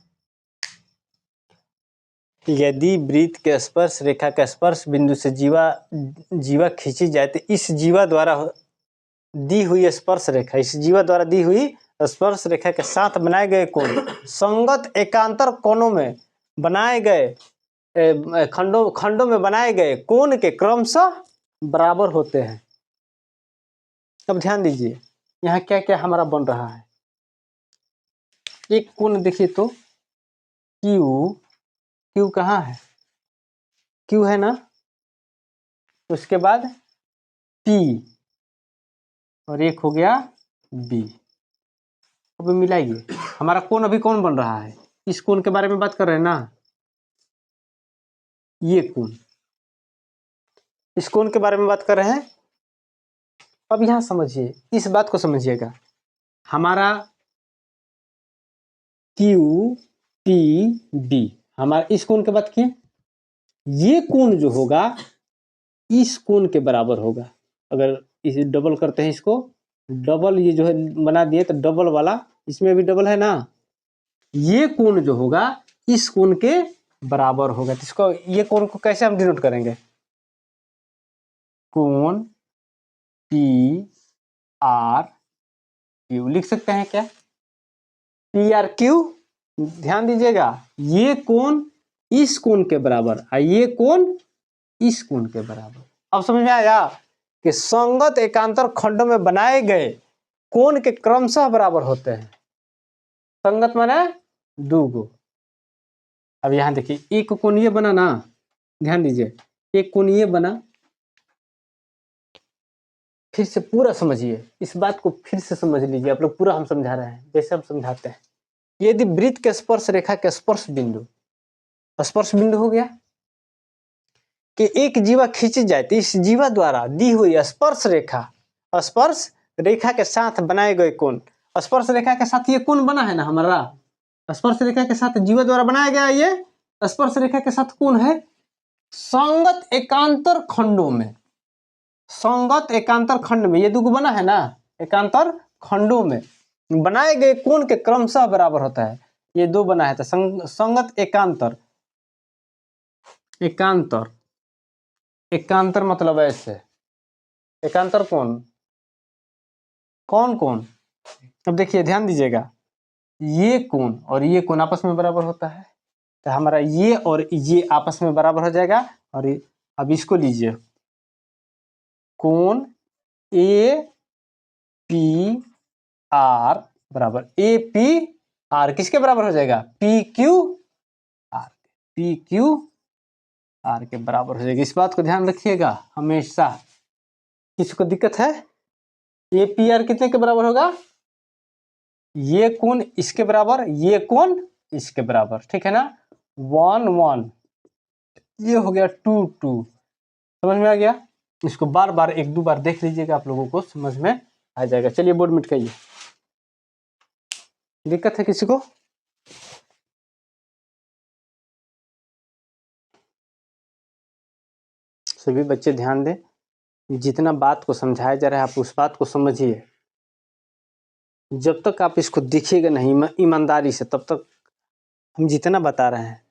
A: यदि वृत्त के स्पर्श रेखा का स्पर्श बिंदु से जीवा खींची जाए तो इस जीवा द्वारा दी हुई स्पर्श रेखा, इस जीवा द्वारा दी हुई स्पर्श रेखा के साथ बनाए गए कोण संगत एकांतर कोणों में बनाए गए खंडों में बनाए गए कोण के क्रमशः बराबर होते हैं। अब ध्यान दीजिए यहाँ क्या क्या हमारा बन रहा है, एक कोण देखिए तो क्यू कहाँ है, क्यू है ना, उसके बाद पी और एक हो गया बी। अब मिलाइए, हमारा कोण अभी कौन बन रहा है, इस कोण के बारे में बात कर रहे हैं ना, ये कोण, इस कोण के बारे में बात कर रहे हैं। अब यहां समझिए, इस बात को समझिएगा, हमारा क्यू पी बी, हमारा इस कोण की बात किए, ये कोण जो होगा इस कोण के बराबर होगा। अगर इसे डबल करते हैं, इसको डबल ये जो है बना दिए तो डबल वाला, इसमें भी डबल है ना, ये कोण जो होगा इस कोण के बराबर होगा। तो इसको ये कोण को कैसे हम डिनोट करेंगे? कोण पी आर क्यू लिख सकते हैं क्या? पी आर क्यू, ध्यान दीजिएगा, ये कोण इस कोण के बराबर और ये कोण इस कोण के बराबर। अब समझ में आया कि संगत एकांतर खंडों में बनाए गए कोण के क्रमशः बराबर होते हैं। संगत माने दो गो। अब यहां देखिए, एक कोण ये बना ना, ध्यान दीजिए, एक कोण ये बना, फिर से पूरा समझिए, इस बात को फिर से समझ लीजिए आप लोग, पूरा हम समझा रहे हैं जैसे हम समझाते हैं। यदि वृत्त के स्पर्श रेखा के स्पर्श बिंदु हो गया कि एक जीवा खींची जाए तो इस जीवा द्वारा दी हुई स्पर्श रेखा के साथ बनाए गए कोण, स्पर्श रेखा के साथ ये कोण बना है ना हमारा, स्पर्श रेखा के साथ जीवा द्वारा बनाया गया ये स्पर्श रेखा के साथ कोण है संगत एकांतर खंडों में। संगत एकांतर खंड में ये दुगो बना है ना, एकांतर खंडों में बनाए गए कोण के क्रमशः बराबर होता है। ये दो बना है तो संगत एकांतर, एकांतर मतलब ऐसे एकांतर कोण, कौन कोण? अब देखिए ध्यान दीजिएगा, ये कोण और ये कोण आपस में बराबर होता है, तो हमारा ये और ये आपस में बराबर हो जाएगा। और अब इसको लीजिए, कोण ए पी आर बराबर ए पी आर किसके बराबर हो जाएगा? पी क्यू आर के बराबर हो जाएगा। इस बात को ध्यान रखिएगा हमेशा। किसको दिक्कत है? ए पी आर कितने के बराबर होगा? ये कोण इसके बराबर, ये कोण इसके बराबर, ठीक है ना? 1 1, ये हो गया 2 2। समझ में आ गया? इसको बार बार एक दो बार देख लीजिएगा, आप लोगों को समझ में आ जाएगा। चलिए बोर्ड मिट करिए। दिक्कत है किसी को? सभी बच्चे ध्यान दें, जितना बात को समझाया जा रहा है आप उस बात को समझिए। जब तक आप इसको देखिएगा नहीं ईमानदारी से, तब तक हम जितना बता रहे हैं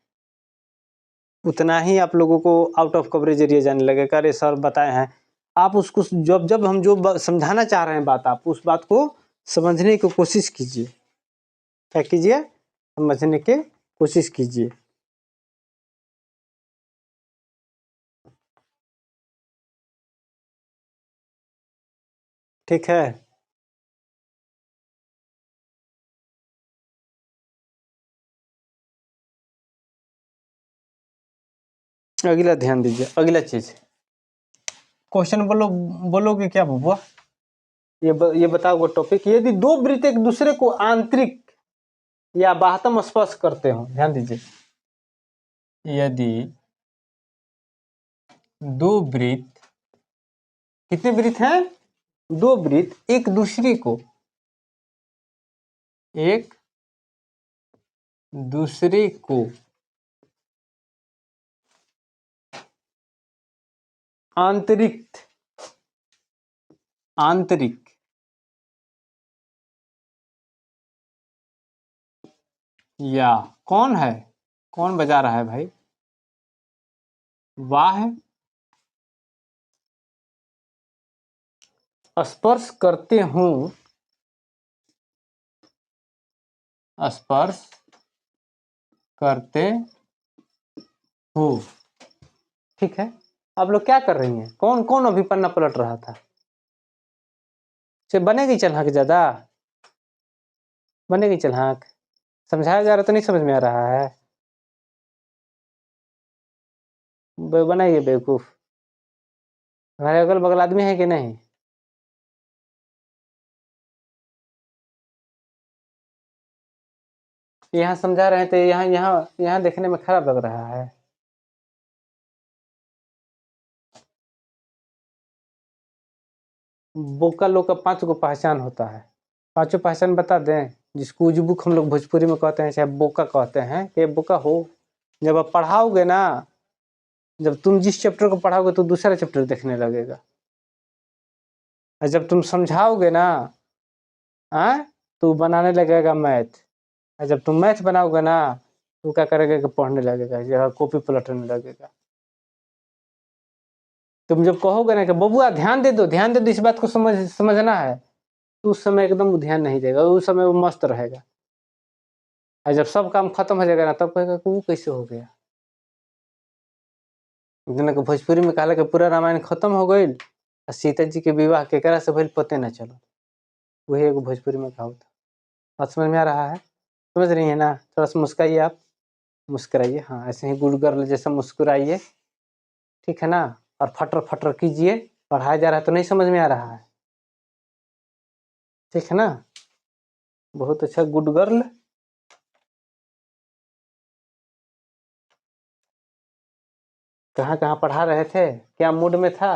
A: उतना ही आप लोगों को आउट ऑफ कवरेज एरिया जाने लगेगा। अरे सर बताए हैं, आप उसको जब हम जो समझाना चाह रहे हैं बात, आप उस बात को समझने की कोशिश कीजिए। क्या कीजिए? समझने की कोशिश कीजिए। ठीक है? अगला ध्यान दीजिए, अगला चीज क्वेश्चन बोलोगे क्या बुआ? ये बताओगे टॉपिक। यदि दो वृत्त एक दूसरे को आंतरिक या बाह्यतम स्पर्श करते हो, ध्यान दीजिए, यदि दो वृत्त, कितने वृत्त हैं? दो वृत्त एक दूसरे को आंतरिक या कौन है, कौन बजा रहा है भाई? वाह, स्पर्श करते हूं, स्पर्श करते हो। ठीक है, आप लोग क्या कर रही हैं? कौन कौन अभी पन्ना पलट रहा था? बनेगी चलहाक ज्यादा? बनेगी चलहाक? समझाया जा रहा तो नहीं समझ में आ रहा है? बनाइए बेवकूफ। हमारे अगल बगल आदमी है कि नहीं? यहाँ समझा रहे हैं तो यहाँ यहाँ यहाँ देखने में खराब लग रहा है। बोका लोग का 5 गो पहचान होता है। 5 पहचान बता दें, जिसको उजबुक हम लोग भोजपुरी में कहते हैं, चाहे बोका कहते हैं कि बोका हो। जब आप पढ़ाओगे ना, जब तुम जिस चैप्टर को पढ़ाओगे तो दूसरा चैप्टर देखने लगेगा, और जब तुम समझाओगे ना तो बनाने लगेगा मैथ, और जब तुम मैथ बनाओगे ना वो क्या करेगा कि पढ़ने लगेगा या कॉपी पलटने लगेगा। तुम जब कहोगे ना कि बबुआ ध्यान दे दो इस बात को समझना है, तो उस समय एकदम वो ध्यान नहीं देगा, उस समय वो मस्त रहेगा। और जब सब काम खत्म हो जाएगा ना, तब कहेगा कि वो कैसे हो गया। भोजपुरी में कहला कि पूरा रामायण खत्म हो गई, सीता जी के विवाह केकरा से भइल पते न चलो। वही एक भोजपुरी में कहा था। बात समझ में आ रहा है? समझ रही है ना? थोड़ा सा मुस्काइए, आप मुस्कुराइए, हाँ ऐसे ही गुड गर्ल जैसा मुस्कुराइए, ठीक है ना। और फटर फटर कीजिए, पढ़ाया जा रहा है तो नहीं समझ में आ रहा है, ठीक है ना। बहुत अच्छा गुड गर्ल। कहाँ कहाँ पढ़ा रहे थे, क्या मूड में था,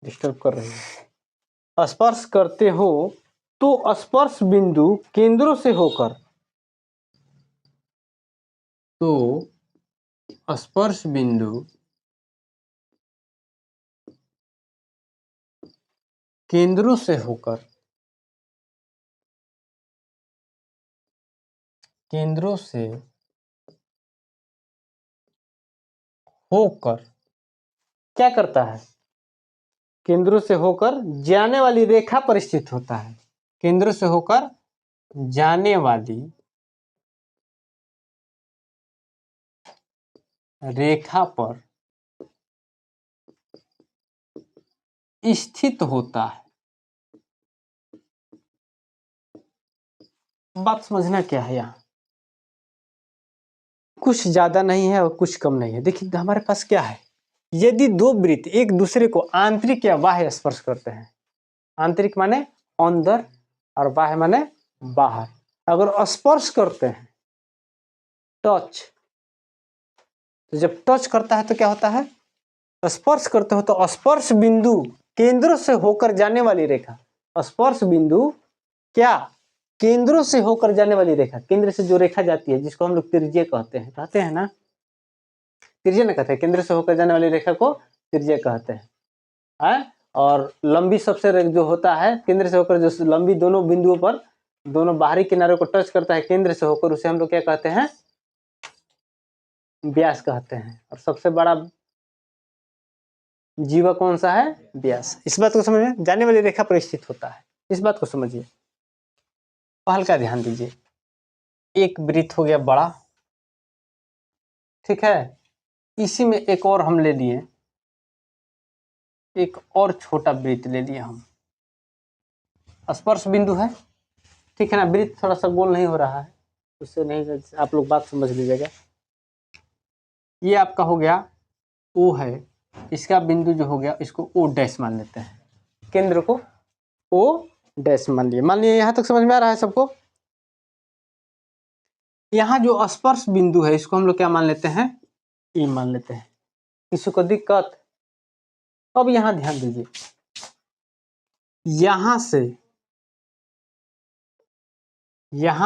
A: डिस्टर्ब कर रही है। स्पर्श करते हो तो स्पर्श बिंदु केंद्रों से होकर, तो स्पर्श बिंदु केंद्रों से होकर, केंद्रों से होकर क्या करता है, केंद्रों से होकर जाने वाली रेखा पर स्थित होता है। केंद्रों से होकर जाने वाली रेखा पर स्थित होता है। बात समझना क्या है, यहाँ कुछ ज्यादा नहीं है और कुछ कम नहीं है। देखिए हमारे पास क्या है, यदि दो वृत्त एक दूसरे को आंतरिक या बाह्य स्पर्श करते हैं, आंतरिक माने अंदर और बाह्य माने बाहर, अगर स्पर्श करते हैं, टच, तो जब टच करता है तो क्या होता है, स्पर्श करते हो तो स्पर्श बिंदु केंद्र से होकर जाने वाली रेखा, स्पर्श बिंदु क्या, केंद्रों से होकर जाने वाली रेखा, केंद्र से जो रेखा जाती है जिसको हम लोग त्रिज्य कहते हैं ना, त्रिज्य ना कहते हैं, केंद्र से होकर जाने वाली रेखा को त्रिज्य कहते हैं। और लंबी सबसे जो होता है केंद्र से होकर, जो लंबी दोनों बिंदुओं पर, दोनों बाहरी किनारों को टच करता है केंद्र से होकर, उसे हम लोग क्या कहते हैं, व्यास कहते हैं। और सबसे बड़ा जीवा कौन सा है, व्यास। इस बात को समझ में, जाने वाली रेखा पर स्थित होता है, इस बात को समझिए, हल्का ध्यान दीजिए। एक वृत्त हो गया बड़ा, ठीक है, इसी में एक और हम ले लिए, एक और छोटा वृत्त ले लिया हम, स्पर्श बिंदु है, ठीक है ना। वृत्त थोड़ा सा गोल नहीं हो रहा है, उससे नहीं, आप लोग बात समझ लीजिएगा। ये आपका हो गया ओ है, इसका बिंदु जो हो गया इसको ओ डैश मान लेते हैं, केंद्र को ओ डैश मान लिए यहां तक समझ में आ रहा है सबको। यहाँ जो स्पर्श बिंदु है इसको हम लोग क्या मान लेते हैं, ई मान लेते हैं। किसी को दिक्कत? अब यहां ध्यान दीजिए, यहां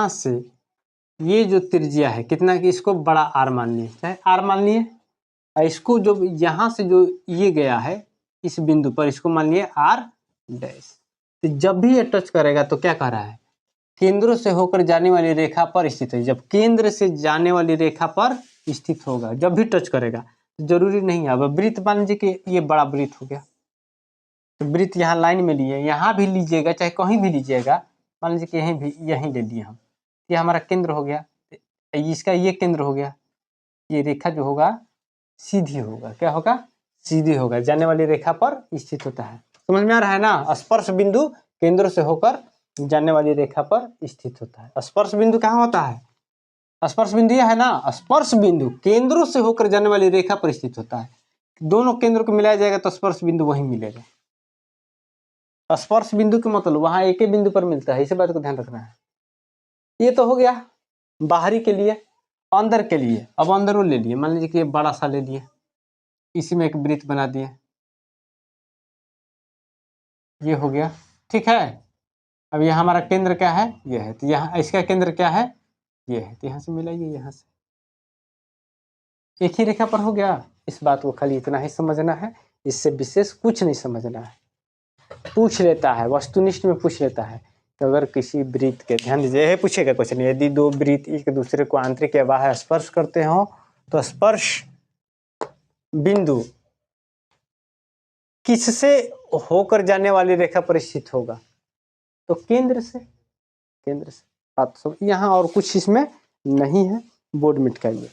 A: से ये जो त्रिज्या है कितना की, इसको बड़ा आर मान लिए, चाहे आर मान लिए, और इसको जो यहां से जो ये गया है इस बिंदु पर, इसको मान लिए आर डैश। तो जब भी ये टच करेगा तो क्या कह रहा है, केंद्र से होकर जाने वाली रेखा पर स्थित है। जब केंद्र से जाने वाली रेखा पर स्थित होगा, जब भी टच करेगा, तो जरूरी नहीं है। अब वृत्त मान लीजिए कि ये बड़ा वृत्त हो गया, तो वृत्त यहाँ लाइन में लिए, यहाँ भी लीजिएगा चाहे कहीं भी लीजिएगा, मान लीजिए कि यहीं ले लिए हम, ये हमारा केंद्र हो गया, इसका ये केंद्र हो गया, ये रेखा जो होगा सीधी होगा, क्या होगा, सीधी होगा, जाने वाली रेखा पर स्थित होता है। समझ में आ रहा है ना, स्पर्श बिंदु केंद्र से होकर जाने वाली रेखा पर स्थित होता है। स्पर्श बिंदु कहाँ होता है, स्पर्श बिंदु यह है ना, स्पर्श बिंदु केंद्रों से होकर जाने वाली रेखा पर स्थित होता है। दोनों केंद्र को मिलाया जाएगा तो स्पर्श बिंदु वहीं मिलेगा। स्पर्श बिंदु के मतलब वहां एक ही बिंदु पर मिलता है, इसी बात को ध्यान रखना है। ये तो हो गया बाहरी के लिए। अंदर के लिए, अब अंदर वो ले लिए, मान लीजिए कि ये बड़ा सा ले लिए, इसी में एक वृत्त बना दिए, ये हो गया, ठीक है। अब ये हमारा केंद्र क्या है, ये है, तो यहाँ इसका केंद्र क्या है, ये है, तो यहाँ से मिलाइए, यहाँ से एक ही रेखा पर हो गया। इस बात को खाली इतना ही समझना है, इससे विशेष कुछ नहीं समझना है। पूछ लेता है, वस्तुनिष्ठ में पूछ लेता है तो अगर किसी वृत्त के, ध्यान दीजिए यह पूछेगा क्वेश्चन, यदि दो वृत्त एक दूसरे को आंतरिक या बाह्य स्पर्श करते हो तो स्पर्श बिंदु किससे होकर जाने वाली रेखा पर स्थित होगा? तो केंद्र से, केंद्र से। बात सब यहाँ और कुछ इसमें नहीं है, बोर्ड मिटाइए।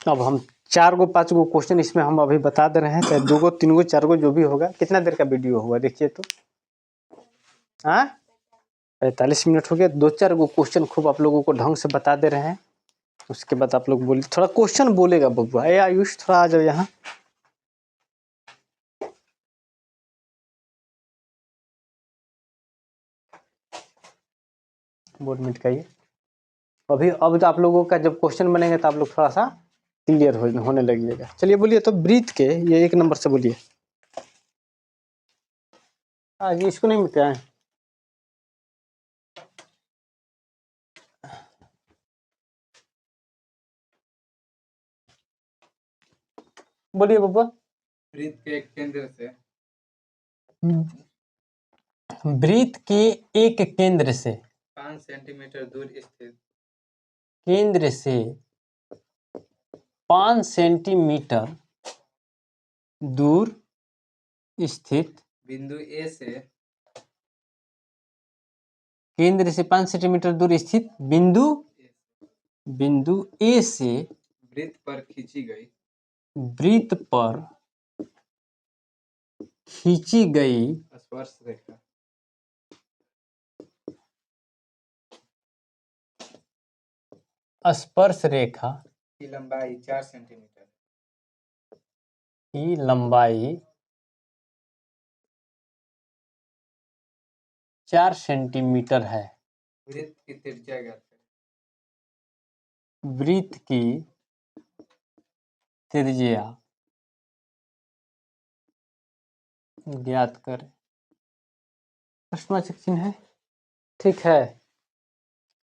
A: अब हम 4 गो 5 गो क्वेश्चन इसमें हम अभी बता दे रहे हैं, चाहे 2 गो 3 गो 4 गो जो भी होगा। कितना देर का वीडियो होगा देखिए तो, हाँ 45 मिनट हो गया। 2-4 गो क्वेश्चन खूब आप लोगों को ढंग से बता दे रहे हैं, उसके बाद आप लोग बोलिए, थोड़ा क्वेश्चन बोलेगा बबुआ। ए आयुष थोड़ा आ जाओ यहाँ। बोर्ड मिटाइए अभी। अब तो आप लोगों का जब क्वेश्चन बनेंगे तो आप लोग थोड़ा सा क्लियर होने लगिएगा। चलिए बोलिए तो, वृत्त के ये 1 नंबर से बोलिए। ये इसको नहीं मिटाए, बोलिए बबुआ।
B: वृत्त के एक केंद्र से,
A: वृत्त के एक केंद्र से
B: 5 सेंटीमीटर दूर स्थित,
A: केंद्र से 5 सेंटीमीटर दूर स्थित,
B: बिंदु ए से,
A: केंद्र से 5 सेंटीमीटर दूर स्थित बिंदु ए से
B: वृत्त पर खींची गई स्पर्श रेखा
A: स्पर्श रेखा
B: की लंबाई 4 सेंटीमीटर,
A: की लंबाई 4 सेंटीमीटर है।
B: वृत्त की त्रिज्या ज्ञात करें।
A: वृत्त की त्रिज्या ज्ञात करें। प्रश्नवाचक चिन्ह है, ठीक है।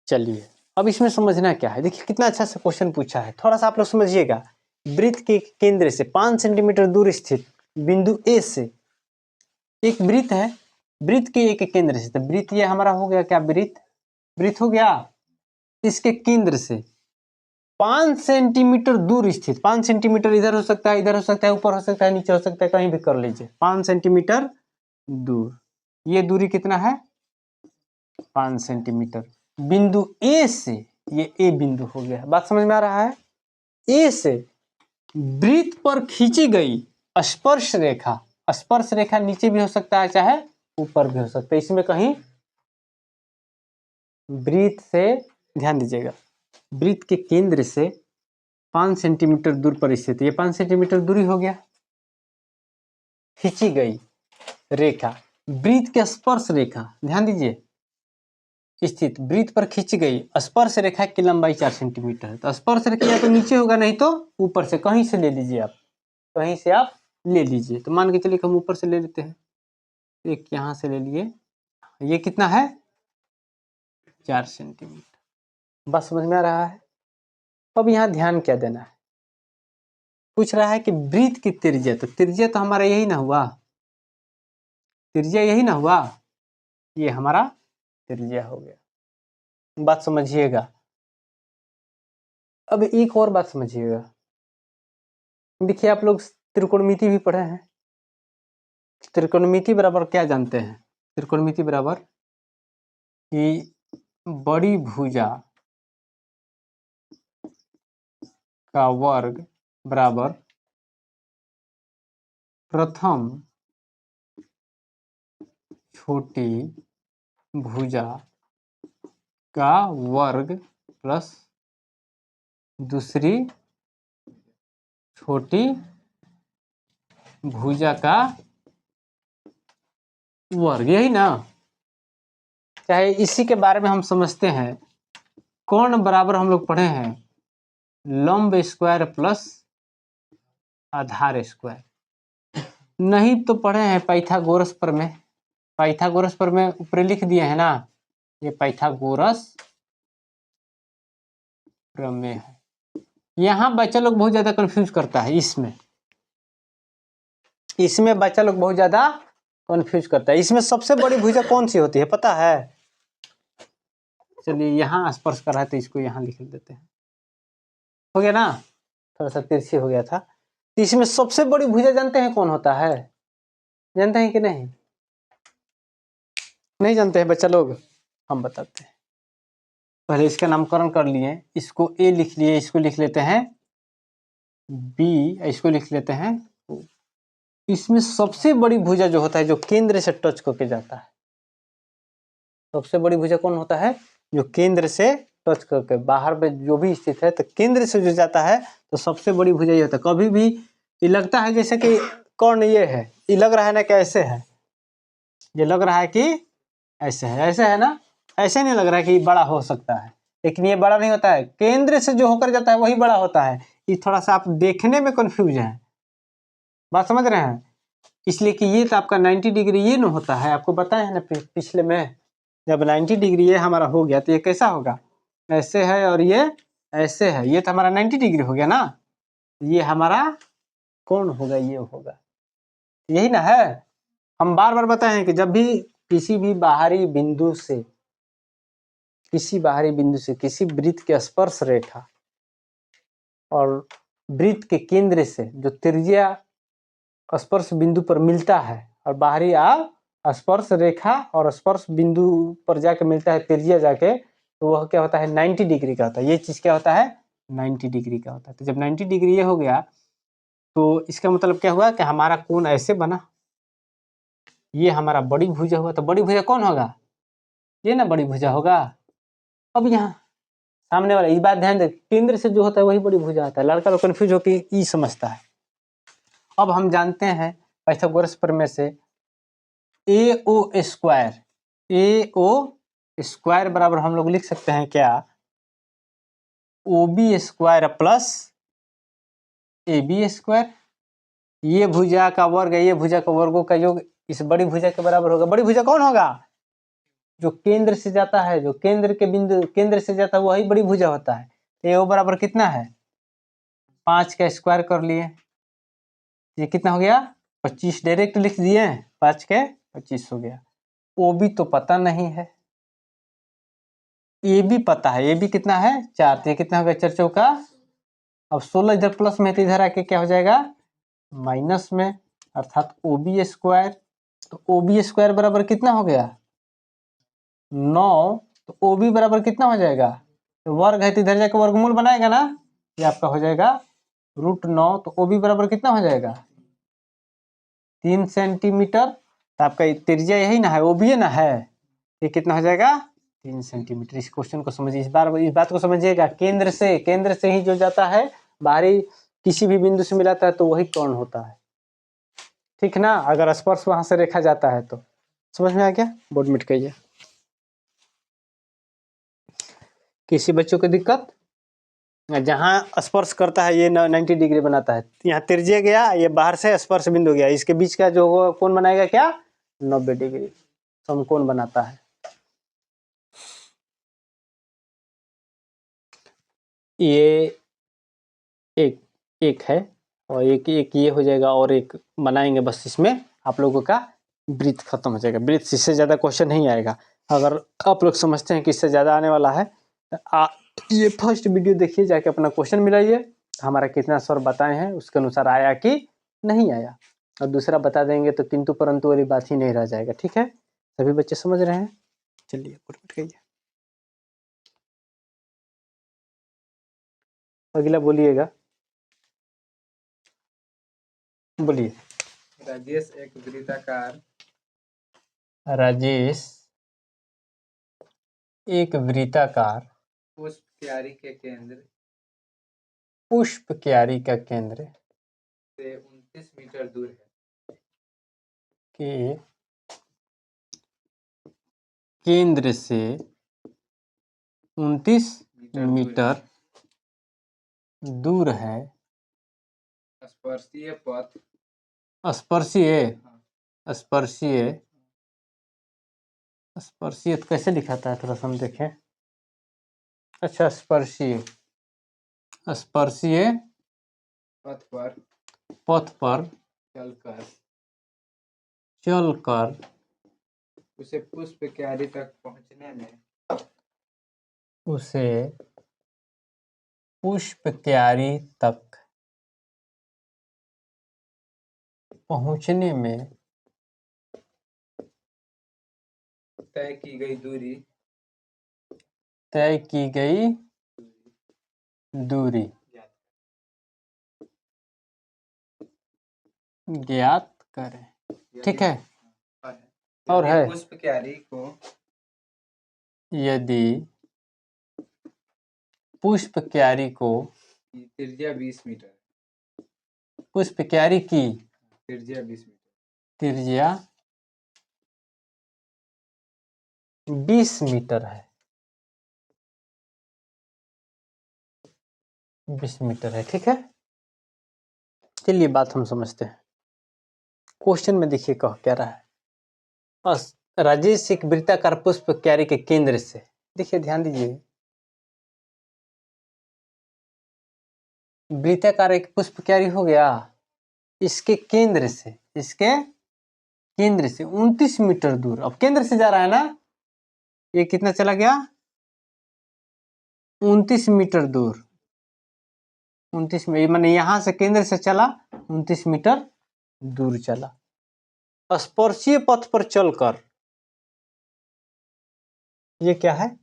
A: चलिए अब इसमें समझना क्या है, देखिए कितना अच्छा सा क्वेश्चन पूछा है, थोड़ा सा आप लोग समझिएगा। वृत्त के केंद्र से 5 सेंटीमीटर दूर स्थित बिंदु ए से, एक वृत्त है, वृत्त के एक केंद्र से, तो वृत्त ये हमारा हो गया क्या, वृत्त हो गया। इसके केंद्र से 5 सेंटीमीटर दूर स्थित, 5 सेंटीमीटर इधर हो सकता है, इधर हो सकता है, ऊपर हो सकता है, नीचे हो सकता है, कहीं भी कर लीजिए। 5 सेंटीमीटर दूर, ये दूरी कितना है, 5 सेंटीमीटर। बिंदु ए से, ये ए बिंदु हो गया, बात समझ में आ रहा है। ए से वृत्त पर खींची गई स्पर्श रेखा, स्पर्श रेखा नीचे भी हो सकता है चाहे ऊपर भी हो सकता है, इसमें कहीं वृत्त से, ध्यान दीजिएगा, वृत्त के केंद्र से 5 सेंटीमीटर दूर पर स्थित, ये 5 सेंटीमीटर दूरी हो गया। खींची गई रेखा, वृत्त के स्पर्श रेखा, ध्यान दीजिए, स्थित वृत्त पर खींची गई स्पर्श रेखा की लंबाई 4 सेंटीमीटर है। तो स्पर्श रेखा या तो नीचे होगा, नहीं तो ऊपर से, कहीं से ले लीजिए आप, कहीं से आप ले लीजिए। तो मान के चलिए हम ऊपर से ले लेते हैं, एक यहाँ से ले लिए, ये कितना है, 4 सेंटीमीटर। बस समझ में आ रहा है। अब यहाँ ध्यान क्या देना है, पूछ रहा है कि वृत्त की त्रिज्या, तो त्रिज्या तो हमारा यही ना हुआ, त्रिज्या यही ना हुआ, ये हमारा त्रिज्या हो गया। बात समझिएगा। अब एक और बात समझिएगा, देखिए आप लोग त्रिकोणमिति भी पढ़े हैं, त्रिकोणमिति बराबर क्या जानते हैं, त्रिकोणमिति बराबर कि बड़ी भुजा का वर्ग बराबर प्रथम छोटी भुजा का वर्ग प्लस दूसरी छोटी भुजा का वर्ग, यही ना। चाहे इसी के बारे में हम समझते हैं, कोण बराबर हम लोग पढ़े हैं लंब स्क्वायर प्लस आधार स्क्वायर, नहीं तो पढ़े हैं पाइथागोरस पर में, पाइथागोरस पर में ऊपर लिख दिए हैं ना, ये पाइथागोरस प्रमेय है। यहाँ बच्चा लोग बहुत ज्यादा कंफ्यूज करता है, इसमें बच्चा लोग बहुत ज्यादा कंफ्यूज करता है। इसमें सबसे बड़ी भुजा कौन सी होती है पता है? चलिए यहाँ स्पर्श कर रहा है तो इसको यहाँ लिख देते हैं, हो गया ना, थोड़ा सा तिरछी हो गया था। तो इसमें सबसे बड़ी भुजा जानते हैं कौन होता है? जानते हैं कि नहीं? नहीं जानते हैं बच्चा लोग? हम बताते हैं। पहले इसका नामकरण कर लिए, इसको ए लिख लिए, इसको लिख लेते हैं बी, इसको लिख लेते हैं। इसमें सबसे बड़ी भुजा जो होता है जो केंद्र से टच करके जाता है, सबसे बड़ी भुजा कौन होता है? जो केंद्र से टच करके बाहर में जो भी स्थित है, तो केंद्र से जो जाता है तो सबसे बड़ी भुजा ये होता है। कभी भी ये लगता है जैसे कि कौन ये है, ये लग रहा है ना कि ऐसे है, ये लग रहा है कि ऐसे है, ऐसे है ना, ऐसे नहीं लग रहा है कि बड़ा हो सकता है, लेकिन ये बड़ा नहीं होता है। केंद्र से जो होकर जाता है वही बड़ा होता है। ये थोड़ा सा आप देखने में कंफ्यूज है, बात समझ रहे हैं? इसलिए कि ये तो आपका 90 डिग्री ये न होता है, आपको बताया है ना पिछले में, जब 90 डिग्री ये हमारा हो गया तो ये कैसा होगा? ऐसे है, और ये ऐसे है, ये तो हमारा 90 डिग्री हो गया ना। ये हमारा कौन होगा? ये होगा, यही ना है। हम बार बार बताए हैं कि जब भी किसी भी बाहरी बिंदु से, किसी वृत्त के स्पर्श रेखा और वृत्त के केंद्र से जो त्रिज्या स्पर्श बिंदु पर मिलता है, और बाहरी स्पर्श रेखा और स्पर्श बिंदु पर जाके मिलता है त्रिज्या जाके, तो वह क्या होता है? 90 डिग्री का होता है। ये चीज क्या होता है? 90 डिग्री का होता है। तो जब 90 डिग्री ये हो गया तो इसका मतलब क्या हुआ कि हमारा कोण ऐसे बना, ये हमारा बड़ी भुजा हुआ। तो बड़ी भुजा कौन होगा? ये ना बड़ी भुजा होगा। अब यहाँ सामने वाला, इस बात ध्यान दे, केंद्र से जो होता है वही बड़ी भुजा होता है। लड़का लोग कंफ्यूज होकर ई समझता है। अब हम जानते हैं पाइथागोरस प्रमेय से AO स्क्वायर बराबर हम लोग लिख सकते हैं क्या? OB square plus AB square. ये भुजा का वर्ग है, ये भुजा का वर्गों का योग इस बड़ी भुजा के बराबर होगा। बड़ी भुजा कौन होगा? जो केंद्र से जाता है, जो केंद्र के बिंदु केंद्र से जाता है वही बड़ी भुजा होता है। AO बराबर कितना है? 5 का स्क्वायर कर लिए, ये कितना हो गया? 25। डायरेक्ट लिख दिए, 5 के 25 हो गया। OB तो पता नहीं है, AB पता है। AB कितना है? 4। तो ये कितना हो गया? 4 चौका। अब 16 इधर प्लस में, तो इधर आके क्या हो जाएगा? माइनस में, अर्थात OB स्क्वायर। तो OB स्क्वायर बराबर कितना हो गया? 9। तो OB बराबर कितना हो जाएगा? तो वर्ग है तो इधर जाकर वर्गमूल बनाएगा ना, ये आपका हो जाएगा √9। तो OB बराबर कितना हो जाएगा? 3 सेंटीमीटर। तो आपका त्रिज्या यही ना है, OB ना है, ये कितना हो जाएगा? 3 सेंटीमीटर। इस क्वेश्चन को समझिए, इस बात को समझिएगा। केंद्र से ही जो जाता है, बाहरी किसी भी बिंदु से मिलाता है तो वही कोण होता है, ठीक ना? अगर स्पर्श वहां से रेखा जाता है तो समझ में आ गया? बोर्ड मिट गई। किसी बच्चों को दिक्कत? जहां स्पर्श करता है ये 90 डिग्री बनाता है, यहाँ त्रिज्या गया, ये बाहर से स्पर्श बिंदु गया, इसके बीच का जो कोण बनाएगा क्या? 90 डिग्री समकोण बनाता है। ये एक है, और एक ये हो जाएगा, और एक बनाएंगे बस। इसमें आप लोगों का वृत्त खत्म हो जाएगा। वृत्त इससे ज्यादा क्वेश्चन नहीं आएगा। अगर आप लोग समझते हैं कि इससे ज्यादा आने वाला है, ये फर्स्ट वीडियो देखिए, जाके अपना क्वेश्चन मिलाइए, हमारा कितना सर बताए हैं उसके अनुसार आया कि नहीं आया, और दूसरा बता देंगे तो किंतु परंतु वाली बात ही नहीं रह जाएगा। ठीक है, सभी बच्चे समझ रहे हैं? चलिए अगला बोलिएगा, बोलिए।
B: राजेश एक वृत्ताकार
A: राजेश एक वृत्ताकार
B: पुष्प क्यारी के केंद्र
A: पुष्प क्यारी का केंद्र
B: से 29 मीटर दूर है।
A: के केंद्र से 29 मीटर दूर है।
B: स्पर्शीय पथ
A: स्पर्शीय स्पर्शीय स्पर्शीय तो कैसे लिखाता है, थोड़ा सा हम देखें। अच्छा, स्पर्शीय
B: पथ पर
A: चलकर चलकर
B: उसे पुष्प क्यारी तक पहुंचने में
A: उसे पुष्प क्यारी तक पहुंचने में
B: तय की गई
A: दूरी ज्ञात करें। ठीक है, और है
B: पुष्प क्यारी को
A: यदि पुष्प क्यारी को
B: त्रिज्या 20 मीटर,
A: पुष्प क्यारी की
B: त्रिज्या 20 मीटर,
A: त्रिज्या 20 मीटर है, 20 मीटर है। ठीक है, चलिए बात हम समझते हैं। क्वेश्चन में देखिए कह क्या रहा है, बस राजेश एक वृत्ताकार पुष्प क्यारी के केंद्र से, देखिए ध्यान दीजिए, वृत्ताकार एक पुष्प क्यारी हो गया, इसके केंद्र से 29 मीटर दूर, अब केंद्र से जा रहा है ना, ये कितना चला गया 29 मीटर दूर, 29 में माने यहां से केंद्र से चला 29 मीटर दूर चला, स्पर्शीय पथ पर चलकर, ये क्या है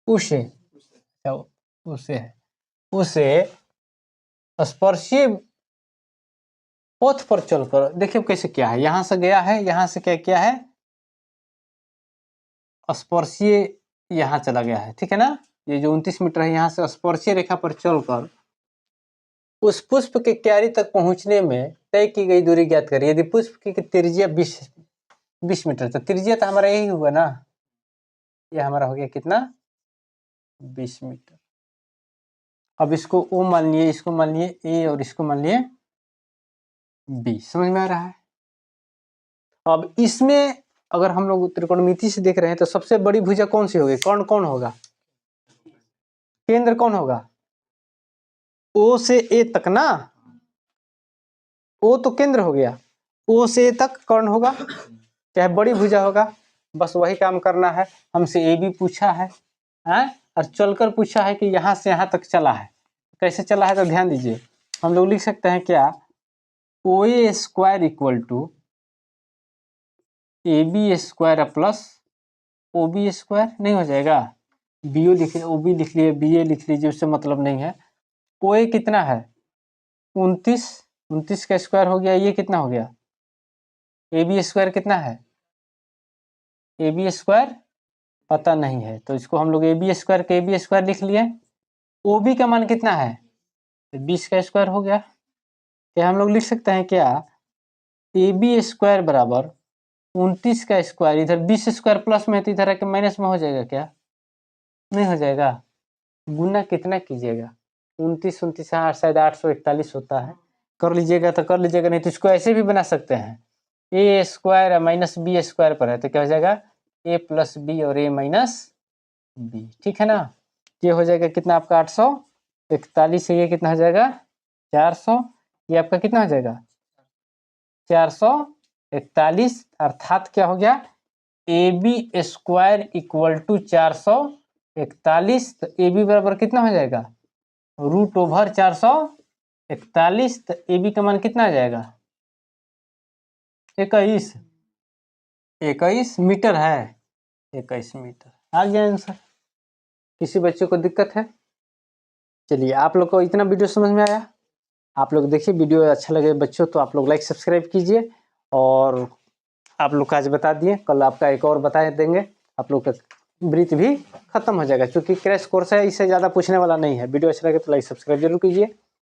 A: उसे स्पर्शीय पथ पर चलकर, देखिए कैसे क्या है, यहां से गया है, यहां से क्या है स्पर्शीय, यहां चला गया है। ठीक है ना, ये जो 29 मीटर है, यहां से स्पर्शीय रेखा पर चलकर उस पुष्प के क्यारी तक पहुंचने में तय की गई दूरी ज्ञात करिए। यदि पुष्प की त्रिज्या 20 मीटर, तो त्रिज्या तो हमारा यही हुआ ना, ये हमारा हो गया कितना 20 मीटर। अब इसको O मान लिए, इसको मान लिए A और इसको मान लिए B, समझ में आ रहा है। अब इसमें अगर हम लोग त्रिकोणमिति से देख रहे हैं तो सबसे बड़ी भुजा कौन सी होगी, कर्ण कौन होगा, केंद्र कौन होगा, O से A तक ना, O तो केंद्र हो गया, O से A तक कर्ण होगा, चाहे बड़ी भुजा होगा, बस वही काम करना है। हमसे AB पूछा है, और चलकर पूछा है कि यहाँ से यहाँ तक चला है, कैसे चला है, तो ध्यान दीजिए, हम लोग लिख सकते हैं क्या, OA square equal to AB square plus OB square, नहीं हो जाएगा, BO लिख लिए, OB लिख लिए, BA लिख लीजिए, उससे मतलब नहीं है। OA कितना है 29 का स्क्वायर हो गया, ये कितना हो गया, AB स्क्वायर कितना है, AB स्क्वायर पता नहीं है, तो इसको हम लोग AB स्क्वायर के AB स्क्वायर लिख लिए। OB का मान कितना है 20 का स्क्वायर हो गया, क्या हम लोग लिख सकते हैं क्या, AB स्क्वायर बराबर 29 का स्क्वायर, इधर 20 स्क्वायर प्लस में है तो इधर आके माइनस में हो जाएगा, क्या नहीं हो जाएगा, गुना कितना कीजिएगा 29 शायद 841 होता है, कर लीजिएगा तो कर लीजिएगा, नहीं तो इसको ऐसे भी बना सकते हैं, A square minus B square पर है तो क्या हो जाएगा A प्लस B और A माइनस B। ठीक है ना, ये हो जाएगा कितना आपका 841 से ये कितना हो जाएगा 400, ये आपका कितना हो जाएगा 441, अर्थात क्या हो गया AB स्क्वायर इक्वल टू 441, तो AB बराबर कितना हो जाएगा √ओवर 441, तो AB का मान कितना आ जाएगा 21 मीटर है, 21 मीटर आ गया आंसर। किसी बच्चे को दिक्कत है, चलिए आप लोग को इतना वीडियो समझ में आया, आप लोग देखिए, वीडियो अच्छा लगे बच्चों तो आप लोग लाइक सब्सक्राइब कीजिए, और आप लोग का आज बता दिए, कल आपका एक और बता देंगे, आप लोग का वृत्त भी खत्म हो जाएगा, क्योंकि क्रैश कोर्स है, इससे ज़्यादा पूछने वाला नहीं है। वीडियो अच्छा लगे तो लाइक सब्सक्राइब जरूर कीजिए।